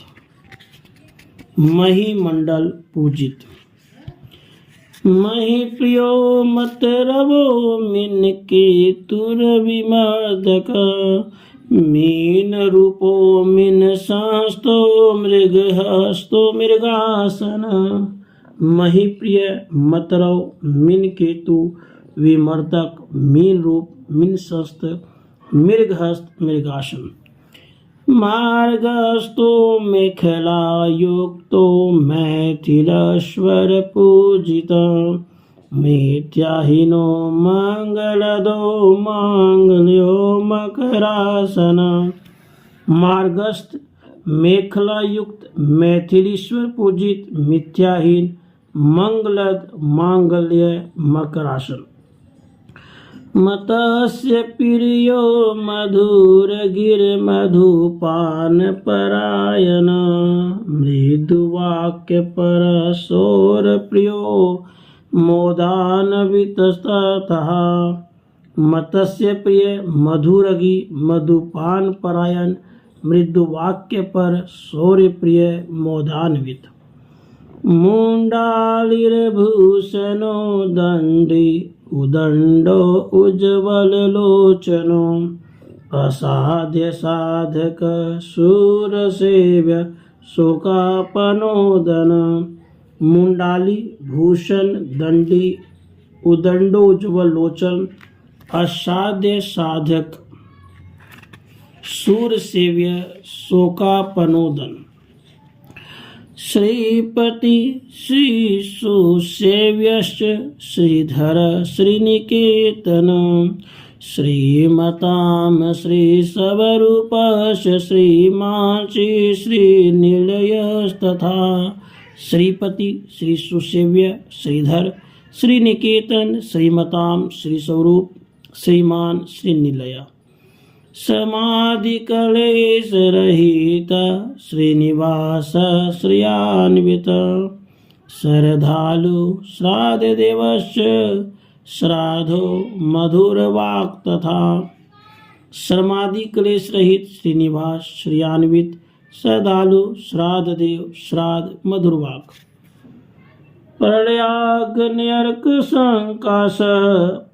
S1: महिमंडल पूजित मही प्रियो मत रवो मिन के तुर विमर्दक मीन रूपो मिन संस्तो मृग हस्तो मृगासन मही प्रिय मत रव मिन केतु विमर्दक मीन रूप मिन संस्त मृग हस्त मृगासन मार्गस्थो मेखला युक्तो मैथिलेश्वर पूजित मिथ्याहीनो मंगलदो मांगल्यो मकरासन मार्गस्थ मेखला युक्त मैथिलीश्वर पूजित मिथ्याहीन मंगलद मांगल्य मकरासन। मतस्य प्रियो मधुपान परायण मृदुवाक्य परशोर प्रियो मोदान्वितस्ततः। मतस्य प्रिय मधुरगी मधुपान परायण मृदुवाक्य पर शौर्य प्रिय मोदान्वित। मुंडालिर्भूषणो दंडी उदंडो उज्ज्वल लोचनो असाध्य साधक शूर सेव्य शोकापनोदन। मुंडाली भूषण दंडी उदंडो उज्ज्वल लोचन असाध्य साधक शूर सेव्य शोकापनोदन। श्रीपति श्री सुसेव्यश्च श्रीधर श्रीनिकेतन श्रीमतां श्रीसवरूपश्च श्रीमाची श्रीनिलयस्तथा। श्रीपति श्री सुसेव्य श्रीधर श्रीनिकेतन श्रीमतां श्रीस्वरूप श्रीमान श्रीनिलय। समाधि कलेश रहित श्रीनिवास श्रियान्वित श्रद्धालु श्राद्ध देवश्च श्राद्धो मधुर वाक् तथा। समाधि कलेश रहित श्रीनिवास श्रियान्वित श्रद्धालु श्राद्ध देव श्राद्ध मधुर वाक्। प्रलयाग्न्यर्क संकाश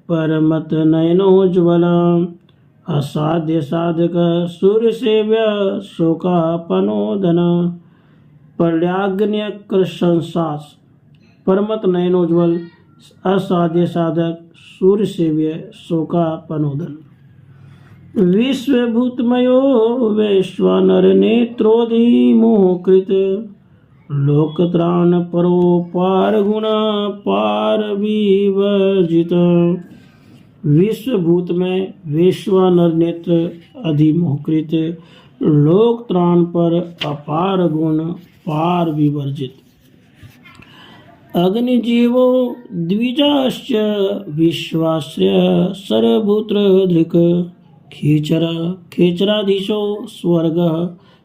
S1: परमत नयनोज्ज्वल असाध्य साधक सूर्य सेव्य शोकापनोदन। प्रलयाग्न्यर्क संकाश परमत नयनोज्ज्वल असाध्य साधक सूर्य सेव्य शोकापनोदन। विश्वभूतमयो वैश्वानर नेत्रोधिमोहकृत लोकत्राण परोपार गुण पार विवर्जित। विश्वभूत में वैश्वानर नेत्र अधिमोहकृत लोक त्राण पर अपार गुण पार विवर्जित। अग्निजीवो द्विजाश्च विश्वास्य सर्वभूत्र धृक् खेचर खेचराधीशो स्वर्ग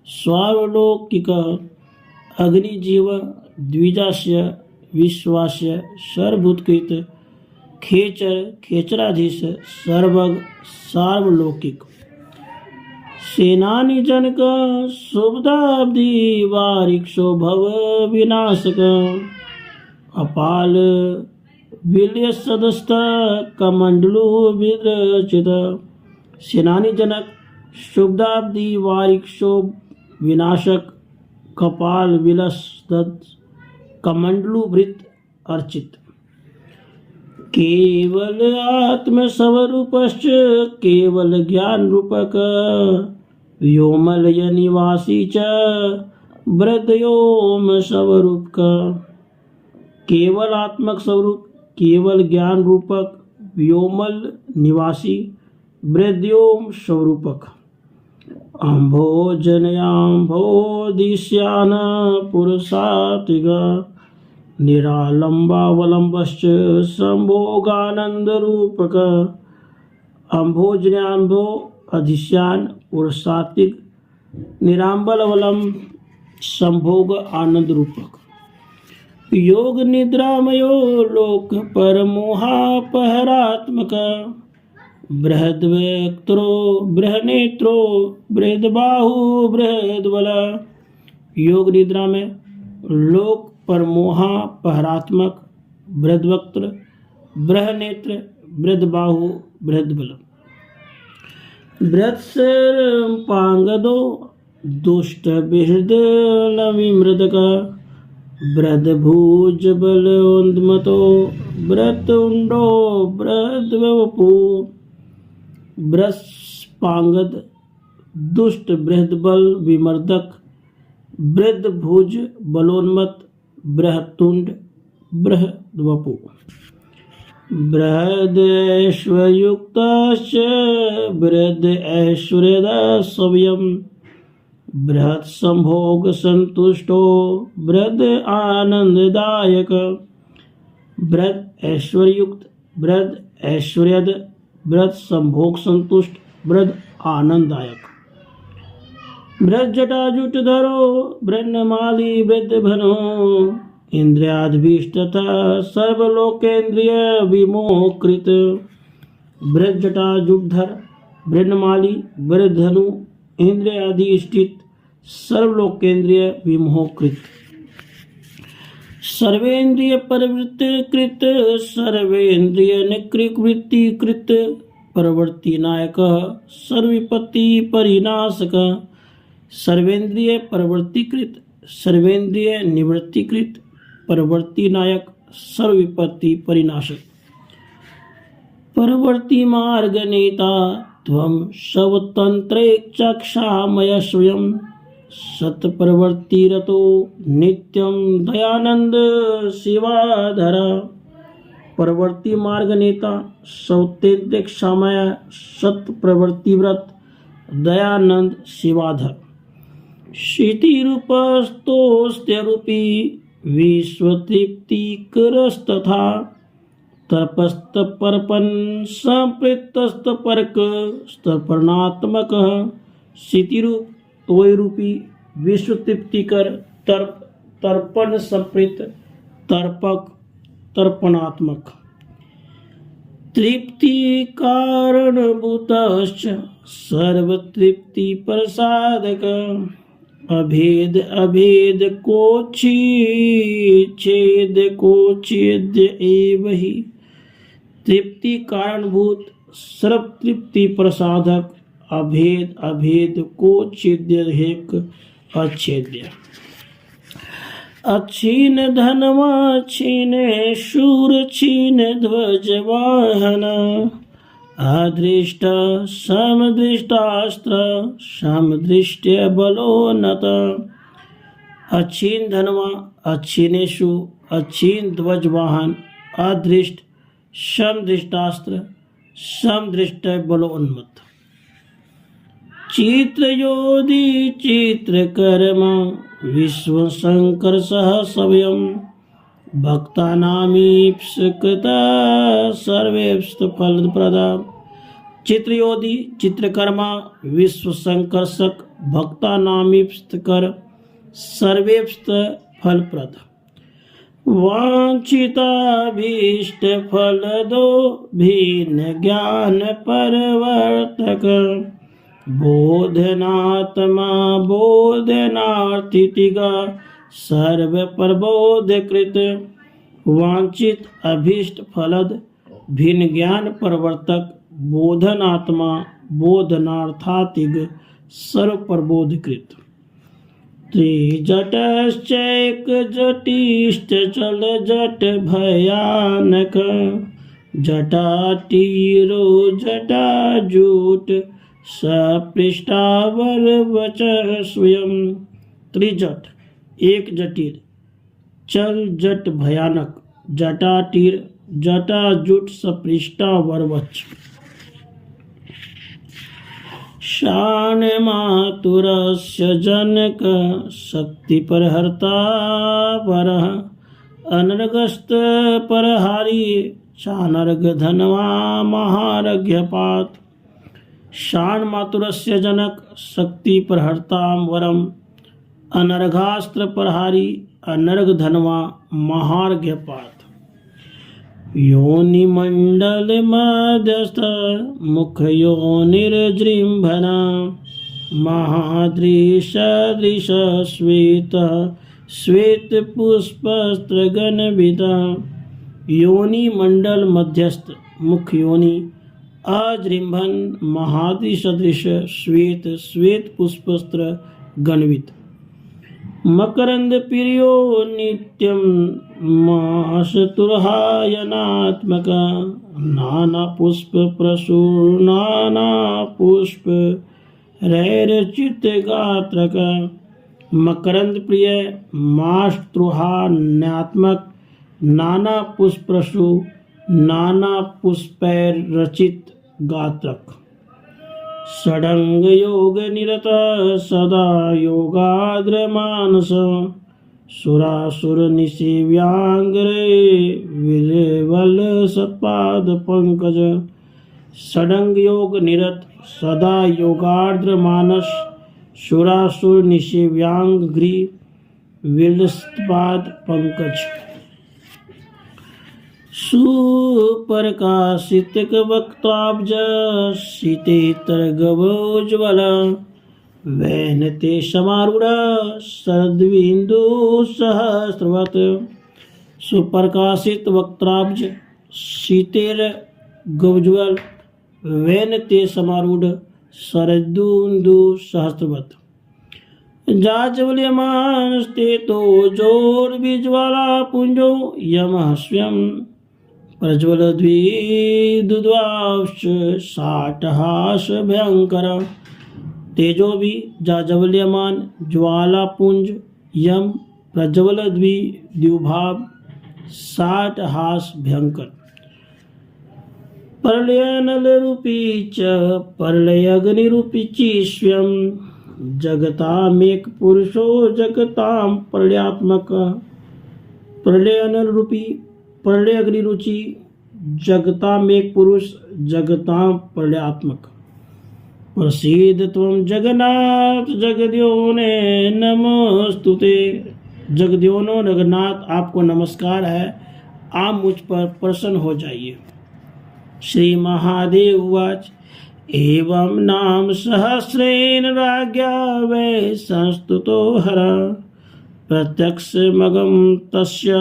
S1: स्वावलौकिक। अग्निजीव द्विजास्य विश्वास्य सर्वभूतकृत खेचर खेचराधीश सर्वग सार्वलौकिक। सेनानी जनक शुभदाब्दी वारिक्षो भव विनाशक अपाल विलय सदस्त कमंडलु विरचित। सेनानी जनक शुभदाब्दी वारिक्षो विनाशक कपाल विलस कमंडलु वृत अर्चित। केवल आत्म स्वरूपश्च केवल ज्ञान रूपक व्योमलय निवासी च ब्रह्मयोम स्वरूपक। केवल आत्मक स्वरूप केवल ज्ञान रूपक व्योमल निवासी ब्रह्मयोम स्वरूपक। अम्भोजनयाम्भोदिश्यान पुरुषातिग निरालंबावलंबश्च संभोगानंद रूपक। अम्भोजन्याम्भो अधिश्यान पुरुषातिग निरांबलवलम संभोग आनंद रूपक। योग निद्रामयो लोक परमोहापहरात्मक बृहद्वक्त्रो बृहनेत्रो बृहद्बाहु बृहद्बल। योग निद्रा में लोक परमोहा पहरात्मक बृहद्वक्त्र बृहनेत्र बृहद्बाहु बृहद्बल। बृहत्सर्पांगदो दुष्ट विमृदक बृहद्भुज बलोन्मतो बृहदुंडो बृहद्वपु। बृहस्पांगद दुष्ट बृहद्बल विमर्दक बृहद्भुज बलोन्मत बृहत्तुंड बृहद्वपु। बृहदैश्वर्युक्तश्च बृहदैश्वर्यदसव्यं बृहत् संभोग संतुष्टो बृहद आनंददायक, बृहद ऐश्वर्युक्त, बृहद ऐश्वर्यद, बृहद संभोग संतुष्ट, बृहद आनंददायक। बृहद जटाजुटधरो ब्रह्ममाली वृद्धभनो, इंद्रियाधीष्टतः सर्वलोकेन्द्रिय विमोकृत। बृहद जटाजुटधर ब्रह्ममाली वृद्धधनु इंद्रियाधिष्ठित सर्वलोकेन्द्रिय विमोहकृत। सर्वेन्द्रिय परिवृत्तिकृत सर्वेन्द्रिय निकृवृत्तिकृत परवर्ती नायक सर्वविपत्ति परिनाशक। सर्वेन्द्रिय परवर्तीकृत सर्वेन्द्रिय निवृत्तिकृत परवर्ती नायक सर्वविपत्ति परिनाशक। परवर्ती मार्ग नेता त्वं स्वतन्त्रेक्षामय स्वयं, सत्प्रवर्तिरतो नित्यं दयानंद शिवाधर। परवर्ती मार्ग नेता स्वतंत्रेक्षामय सत्प्रवर्तिव्रत दयानंद शिवाधर। क्षितिरूपस्तोस्त्यरूपी विश्वतृप्तिकरस्तथा, तर्पस्तपर्पण संपृक्तस्तपर्क स्तपर्णात्मकः। क्षितिरूप तोय रूपी, विश्व तृप्तिकर तर्प तर्पण संपृक्त तर्पक तर्पणात्मक। तृप्ति कारणभूतश्च सर्वतृप्ति प्रसादक, अभेद अभेद कोच्छेद कोच्छेद्य एव हि। तृप्ति कारणभूत सर्व तृप्ति प्रसादक, अभेद अभेद कोच्छेद्य हेक अच्छेद्य। अच्छीन धनवा छीन शूर छीन ध्वज वाहन, अदृष्ट समदृष्टास्त्र समदृष्ट्य बलोन्नत। अच्छीन धनवा अच्छीनेषु अच्छीन ध्वज वाहन, अदृष्ट समदृष्टास्त्र समदृष्ट बलोन्मत। चित्रयोधि चित्रकर्मा विश्वशंकर सह स्वयं, भक्तानामीप्सकृता सर्वेप्सफलप्रदा। चित्रयोधि चित्रकर्मा विश्वसंकर्षक भक्तानामीप्सकर सर्वेप्सफलप्रद। वांछिताभीष्टफलदो भिन्न ज्ञान परवर्तक, बोधनात्मा बोधनार्थितिगा सर्व प्रबोधकृत। वांछित अभीष्ट फलद भिन्न ज्ञान प्रवर्तक, बोधनात्मा बोधनार्थातिग सर्व प्रबोधकृत। त्रिजटश्चैक जटिष्ठ चल जट भयानक, जटाटीरो जटाजूट सपृष्ठावर वच स्वयं। त्रिजट एक जटिल, चल जट भयानक, जटाटीर जटाजुट सपृष्ठावर वच। शान मातुरस्य जनक शक्ति परहर्ता परः, अनर्गस्त परहारी चानर्ग धनवा महारघ्यपात। शान मातुरस्य जनक शक्ति परहर्ताम वरम, अनर्घास्त्र प्रहारी अनर्घ धनवा महार्घ्यपात। योनिमंडल मध्यस्थ मुख योनिर्जृंभना, महादृशदृश श्वेत श्वेत पुष्पस्त्रगणविदा। योनि मंडल मध्यस्थ मुख योनि, अजृंभन महादृशदृश श्वेत श्वेत पुष्पस्त्र गणवित। मकरंद प्रियो नित्यं मासतुर्हायनात्मक, नाना पुष्प प्रसूर नाना पुष्प रैरचित गात्रक। मकरंद प्रिय मास्तृहान्यात्मक, नाना पुष्प प्रसु, नाना पुष्पैर रचित गात्रक। षडंग योग निरत सदा योगाद्र मानस सुरासुर निशिव्यांग्रे विरवल सत्पाद पंकज। षडंग योग निरत सदा योगार्द्र मानस सुरासुर निशिव्यांग्री विलसत्पाद पंकज। सुप्रकाशित वक्त्राब्ज शीतेतर गवोज्वल वैनते समारूढ़ शरद्बिंदु सहस्रवत। सुप्रकाशित वक्त्राब्ज शीतेर गवज्वल वैनते समारूढ़ शरदुंदु सहस्रवत। जाज्वल्यमानस्ते तो जोर्विज्वाला पुंजो यमः स्वयं प्रज्वलद्विदुद्वांश शाटहास भयंकर। तेजो भी जाज्वल्यमान ज्वालापुंज यम प्रज्वलद्विद्युभाव शाटहास भयंकर। प्रलयनल रूपी च प्रलयग्निरूपी च स्वयं जगतामेक पुरुषो जगताम प्रलयात्मक। प्रलयनल रूपी प्रलयग्नि रुचि जगतामेक पुरुष जगताम प्रलयात्मक। प्रसीद त्वं जगन्नाथ जगद्योने नमस्तुते। जगद्योनो जगन्नाथ आपको नमस्कार है, आप मुझ पर प्रसन्न हो जाइए। श्री महादेव उवाच एवं नाम सहस्रेण राज्ञा वै संस्तुतो हर प्रत्यक्षमगम तस्य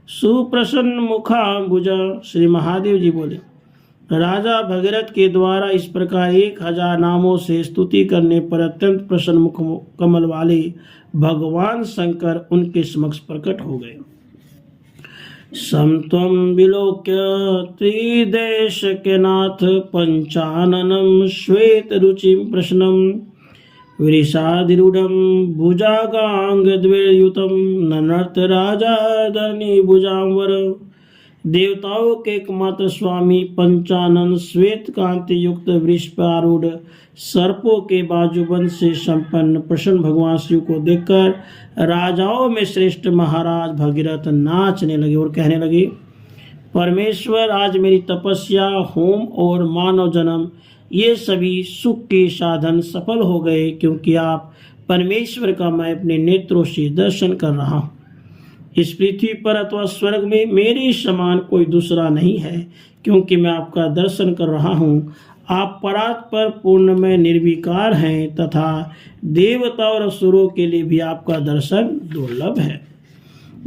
S1: सुप्रसन्न मुखाम्बुज। श्री महादेव जी बोले राजा भगीरथ के द्वारा इस प्रकार 1000 नामों से स्तुति करने पर अत्यंत प्रसन्न मुख कमल वाले भगवान शंकर उनके समक्ष प्रकट हो गए। समत्वं विलोक्य त्रिदेश के नाथ पंचाननम श्वेत रुचिम प्रश्नम वृषाधिरूढ़ भुजागांगद्वयुतम ननर्त राजा धनी भुजांवर। देवताओं के एकमात्र स्वामी पंचानन श्वेत कांति युक्त वृष पर आरूढ़ सर्पों के बाजूबंद से संपन्न प्रसन्न भगवान शिव को देखकर राजाओं में श्रेष्ठ महाराज भगीरथ नाचने लगे और कहने लगे परमेश्वर आज मेरी तपस्या होम और मानव जन्म ये सभी सुख के साधन सफल हो गए, क्योंकि आप परमेश्वर का मैं अपने नेत्रों से दर्शन कर रहा हूँ। इस पृथ्वी पर अथवा स्वर्ग में मेरे समान कोई दूसरा नहीं है, क्योंकि मैं आपका दर्शन कर रहा हूँ। आप परात्पर पूर्ण में निर्विकार हैं तथा देवता और असुरों के लिए भी आपका दर्शन दुर्लभ है।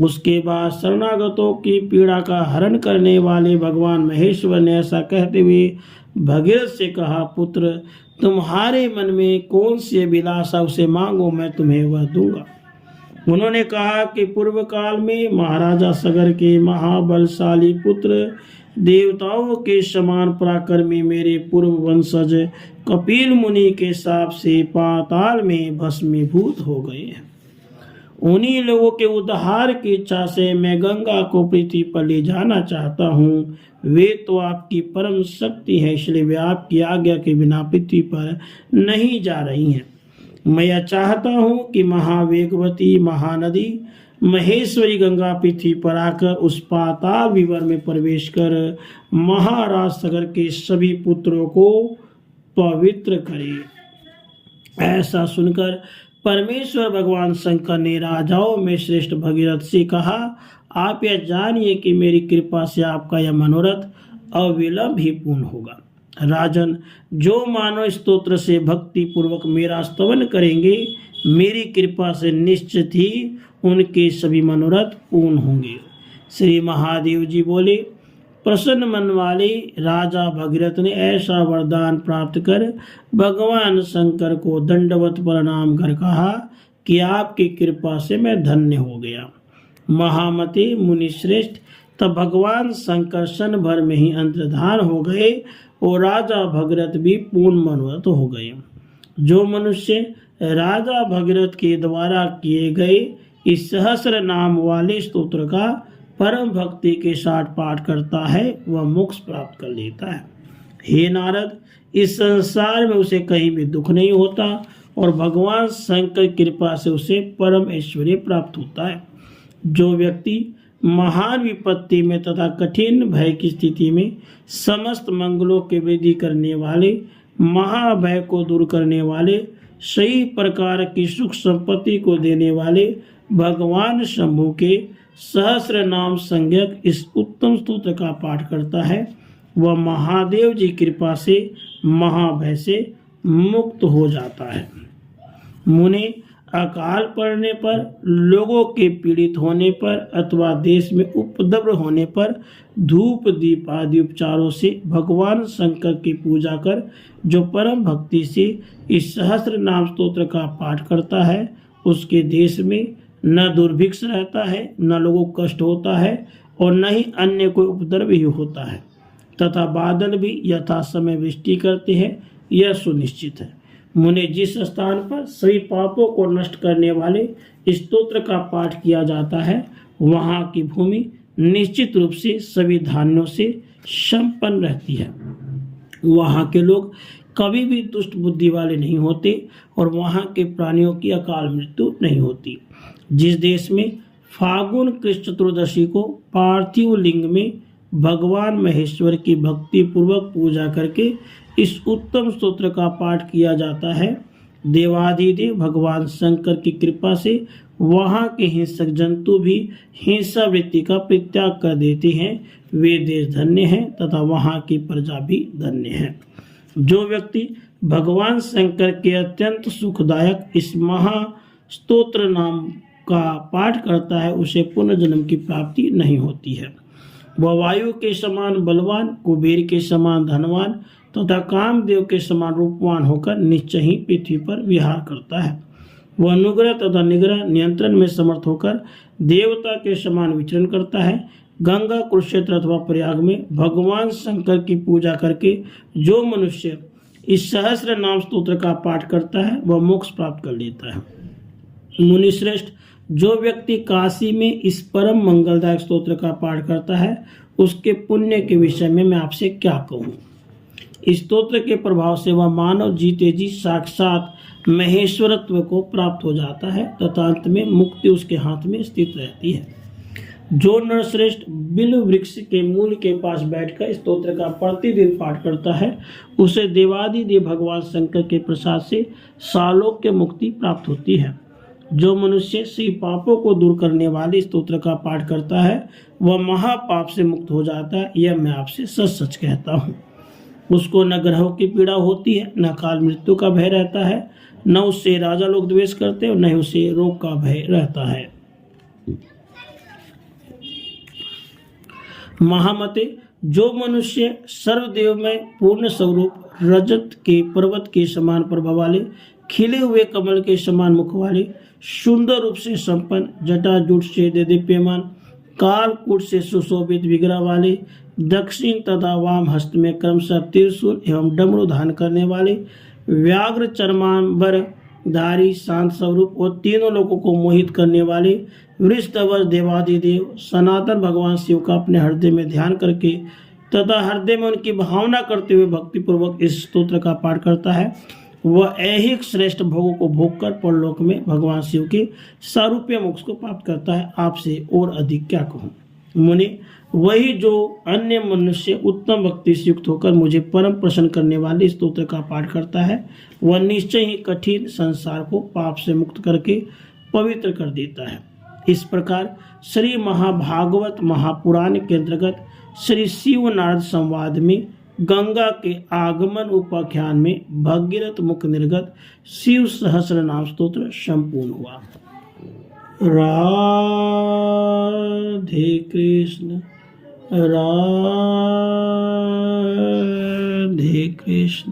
S1: उसके बाद शरणागतों की पीड़ा का हरण करने वाले भगवान महेश्वर ने ऐसा कहते हुए भगीरथ से कहा पुत्र तुम्हारे मन में कौन सी अभिलाषा उसे मांगो, मैं तुम्हें वह दूंगा। उन्होंने कहा कि पूर्व काल में महाराजा सगर के महाबलशाली पुत्र देवताओं के समान पराक्रमी मेरे पूर्व वंशज कपिल मुनि के शाप से पाताल में भस्मीभूत हो गए हैं। उन्हीं लोगों के उद्धार की इच्छा से मैं गंगा को पृथ्वी पर ले जाना चाहता हूँ। वे तो आपकी परम शक्ति है, इसलिए वे आपकी आज्ञा के बिना पृथ्वी पर नहीं जा रही हैं। मैं यह चाहता हूँ कि महावेगवती महानदी महेश्वरी गंगा पृथ्वी पर आकर उस पाताल विवर में प्रवेश कर महाराज सगर के सभी पुत्रों को पवित्र करे। ऐसा सुनकर परमेश्वर भगवान शंकर ने राजाओं में श्रेष्ठ भगीरथ से कहा आप यह जानिए कि मेरी कृपा से आपका यह मनोरथ अविलंब ही पूर्ण होगा। राजन, जो मानव स्तोत्र से भक्ति पूर्वक मेरा स्तवन करेंगे मेरी कृपा से निश्चित ही उनके सभी मनोरथ पूर्ण होंगे। श्री महादेव जी बोले प्रसन्न मन वाले राजा भगीरथ ने ऐसा वरदान प्राप्त कर भगवान शंकर को दंडवत प्रणाम कर कहा कि आपकी कृपा से मैं धन्य हो गया। महामते मुनि श्रेष्ठ तब भगवान शंकर क्षण भर में ही अंतर्धान हो गए और राजा भगीरथ भी पूर्ण मनोरथ हो गए। जो मनुष्य राजा भगीरथ के द्वारा किए गए इस सहस्र नाम वाले स्तोत्र का परम भक्ति के साथ पाठ करता है वह मोक्ष प्राप्त कर लेता है। हे नारद, इस संसार में उसे कहीं भी दुख नहीं होता और भगवान शंकर की कृपा से उसे परम ऐश्वर्य प्राप्त होता है। जो व्यक्ति महान विपत्ति में तथा कठिन भय की स्थिति में समस्त मंगलों की वृद्धि करने वाले, महाभय को दूर करने वाले, सही प्रकार की सुख संपत्ति को देने वाले भगवान शंभु के सहस्र नाम संज्ञक इस उत्तम स्तोत्र का पाठ करता है, वह महादेव जी की कृपा से महाभय से मुक्त हो जाता है। मुने, अकाल पड़ने पर, लोगों के पीड़ित होने पर अथवा देश में उपद्रव होने पर धूप दीप आदि उपचारों से भगवान शंकर की पूजा कर जो परम भक्ति से इस सहस्र नाम स्तोत्र का पाठ करता है, उसके देश में न दुर्भिक्ष रहता है, न लोगों को कष्ट होता है और न ही अन्य कोई उपद्रव ही होता है, तथा बादल भी यथा समय वृष्टि करते हैं, यह सुनिश्चित है। मुने, जिस स्थान पर सभी पापों को नष्ट करने वाले स्तोत्र का पाठ किया जाता है, वहाँ की भूमि निश्चित रूप से सभी धान्यों से संपन्न रहती है। वहाँ के लोग कभी भी दुष्ट बुद्धि वाले नहीं होते और वहाँ के प्राणियों की अकाल मृत्यु नहीं होती। जिस देश में फागुन कृष्ण चतुर्दशी को पार्थिव लिंग में भगवान महेश्वर की भक्ति पूर्वक पूजा करके इस उत्तम स्तोत्र का पाठ किया जाता है, देवाधिदेव भगवान शंकर की कृपा से वहाँ के हिंसक जंतु भी हिंसा वृत्ति का परित्याग कर देते हैं। वे देश धन्य हैं तथा वहाँ की प्रजा भी धन्य है। जो व्यक्ति भगवान शंकर के अत्यंत सुखदायक इस महा स्तोत्र नाम का पाठ करता है, उसे पुनर्जन्म की प्राप्ति नहीं होती है। वह वायु के समान बलवान, कुबेर के समान धनवान तथा कामदेव के समान रूपवान होकर निश्चय ही पृथ्वी पर विहार करता है। वह अनुग्रह तथा निग्रह नियंत्रण में समर्थ होकर देवता के समान विचरण करता है। गंगा, कुरुक्षेत्र अथवा प्रयाग में भगवान शंकर की पूजा करके जो मनुष्य इस सहस्र नाम स्तोत्र का पाठ करता है, वह मोक्ष प्राप्त कर लेता है। मुनिश्रेष्ठ, जो व्यक्ति काशी में इस परम मंगलदायक स्तोत्र का पाठ करता है, उसके पुण्य के विषय में मैं आपसे क्या कहूँ। इस स्तोत्र के प्रभाव से वह मानव जीते जी साक्षात महेश्वरत्व को प्राप्त हो जाता है तथा अंत में मुक्ति उसके हाथ में स्थित रहती है। जो नरश्रेष्ठ बिल्व वृक्ष के मूल के पास बैठकर स्तोत्र का प्रतिदिन पाठ करता है, उसे देवादिदेव भगवान शंकर के प्रसाद से सालोक्य मुक्ति प्राप्त होती है। जो मनुष्य श्री पापों को दूर करने वाले स्तोत्र का पाठ करता है, वह महापाप से मुक्त हो जाता है। यह मैं आपसे सच सच कहता हूँ। उसको न ग्रहों की पीड़ा होती है, न काल मृत्यु का भय रहता है, न उससे राजा लोग द्वेष करते और न ही उसे रोग का भय रहता है। महामते, जो मनुष्य सर्वदेव में पूर्ण स्वरूप रजत के पर्वत के समान प्रभाव वाले, खिले हुए कमल के समान मुख वाले, सुंदर रूप से संपन्न, जटाजूट से दीप्यमान, कालकूट से सुशोभित विग्रह वाले, दक्षिण तथा वाम हस्त में क्रमशः त्रिशूल एवं डमरू धारण करने वाले, व्याघ्र चर्मांबर धारी, शांत स्वरूप और तीनों लोगों को मोहित करने वाले वृषध्वज देवादिदेव सनातन भगवान शिव का अपने हृदय में ध्यान करके तथा हृदय में उनकी भावना करते हुए भक्तिपूर्वक इस स्तोत्र का पाठ करता है, वह ऐहिक श्रेष्ठ भोगों को भोग कर परलोक में भगवान शिव के सारूप्य मोक्ष को प्राप्त करता है। आपसे और अधिक क्या कहूँ। मुनि, वही जो अन्य मनुष्य उत्तम भक्ति से युक्त होकर मुझे परम प्रसन्न करने वाले स्तोत्र का पाठ करता है, वह निश्चय ही कठिन संसार को पाप से मुक्त करके पवित्र कर देता है। इस प्रकार श्री महाभागवत महापुराण के अंतर्गत श्री शिव नारद संवाद में गंगा के आगमन उपाख्यान में भगीरथ मुख निर्गत शिव सहस्र नाम स्तोत्र संपूर्ण हुआ। राधे कृष्ण राधे कृष्ण।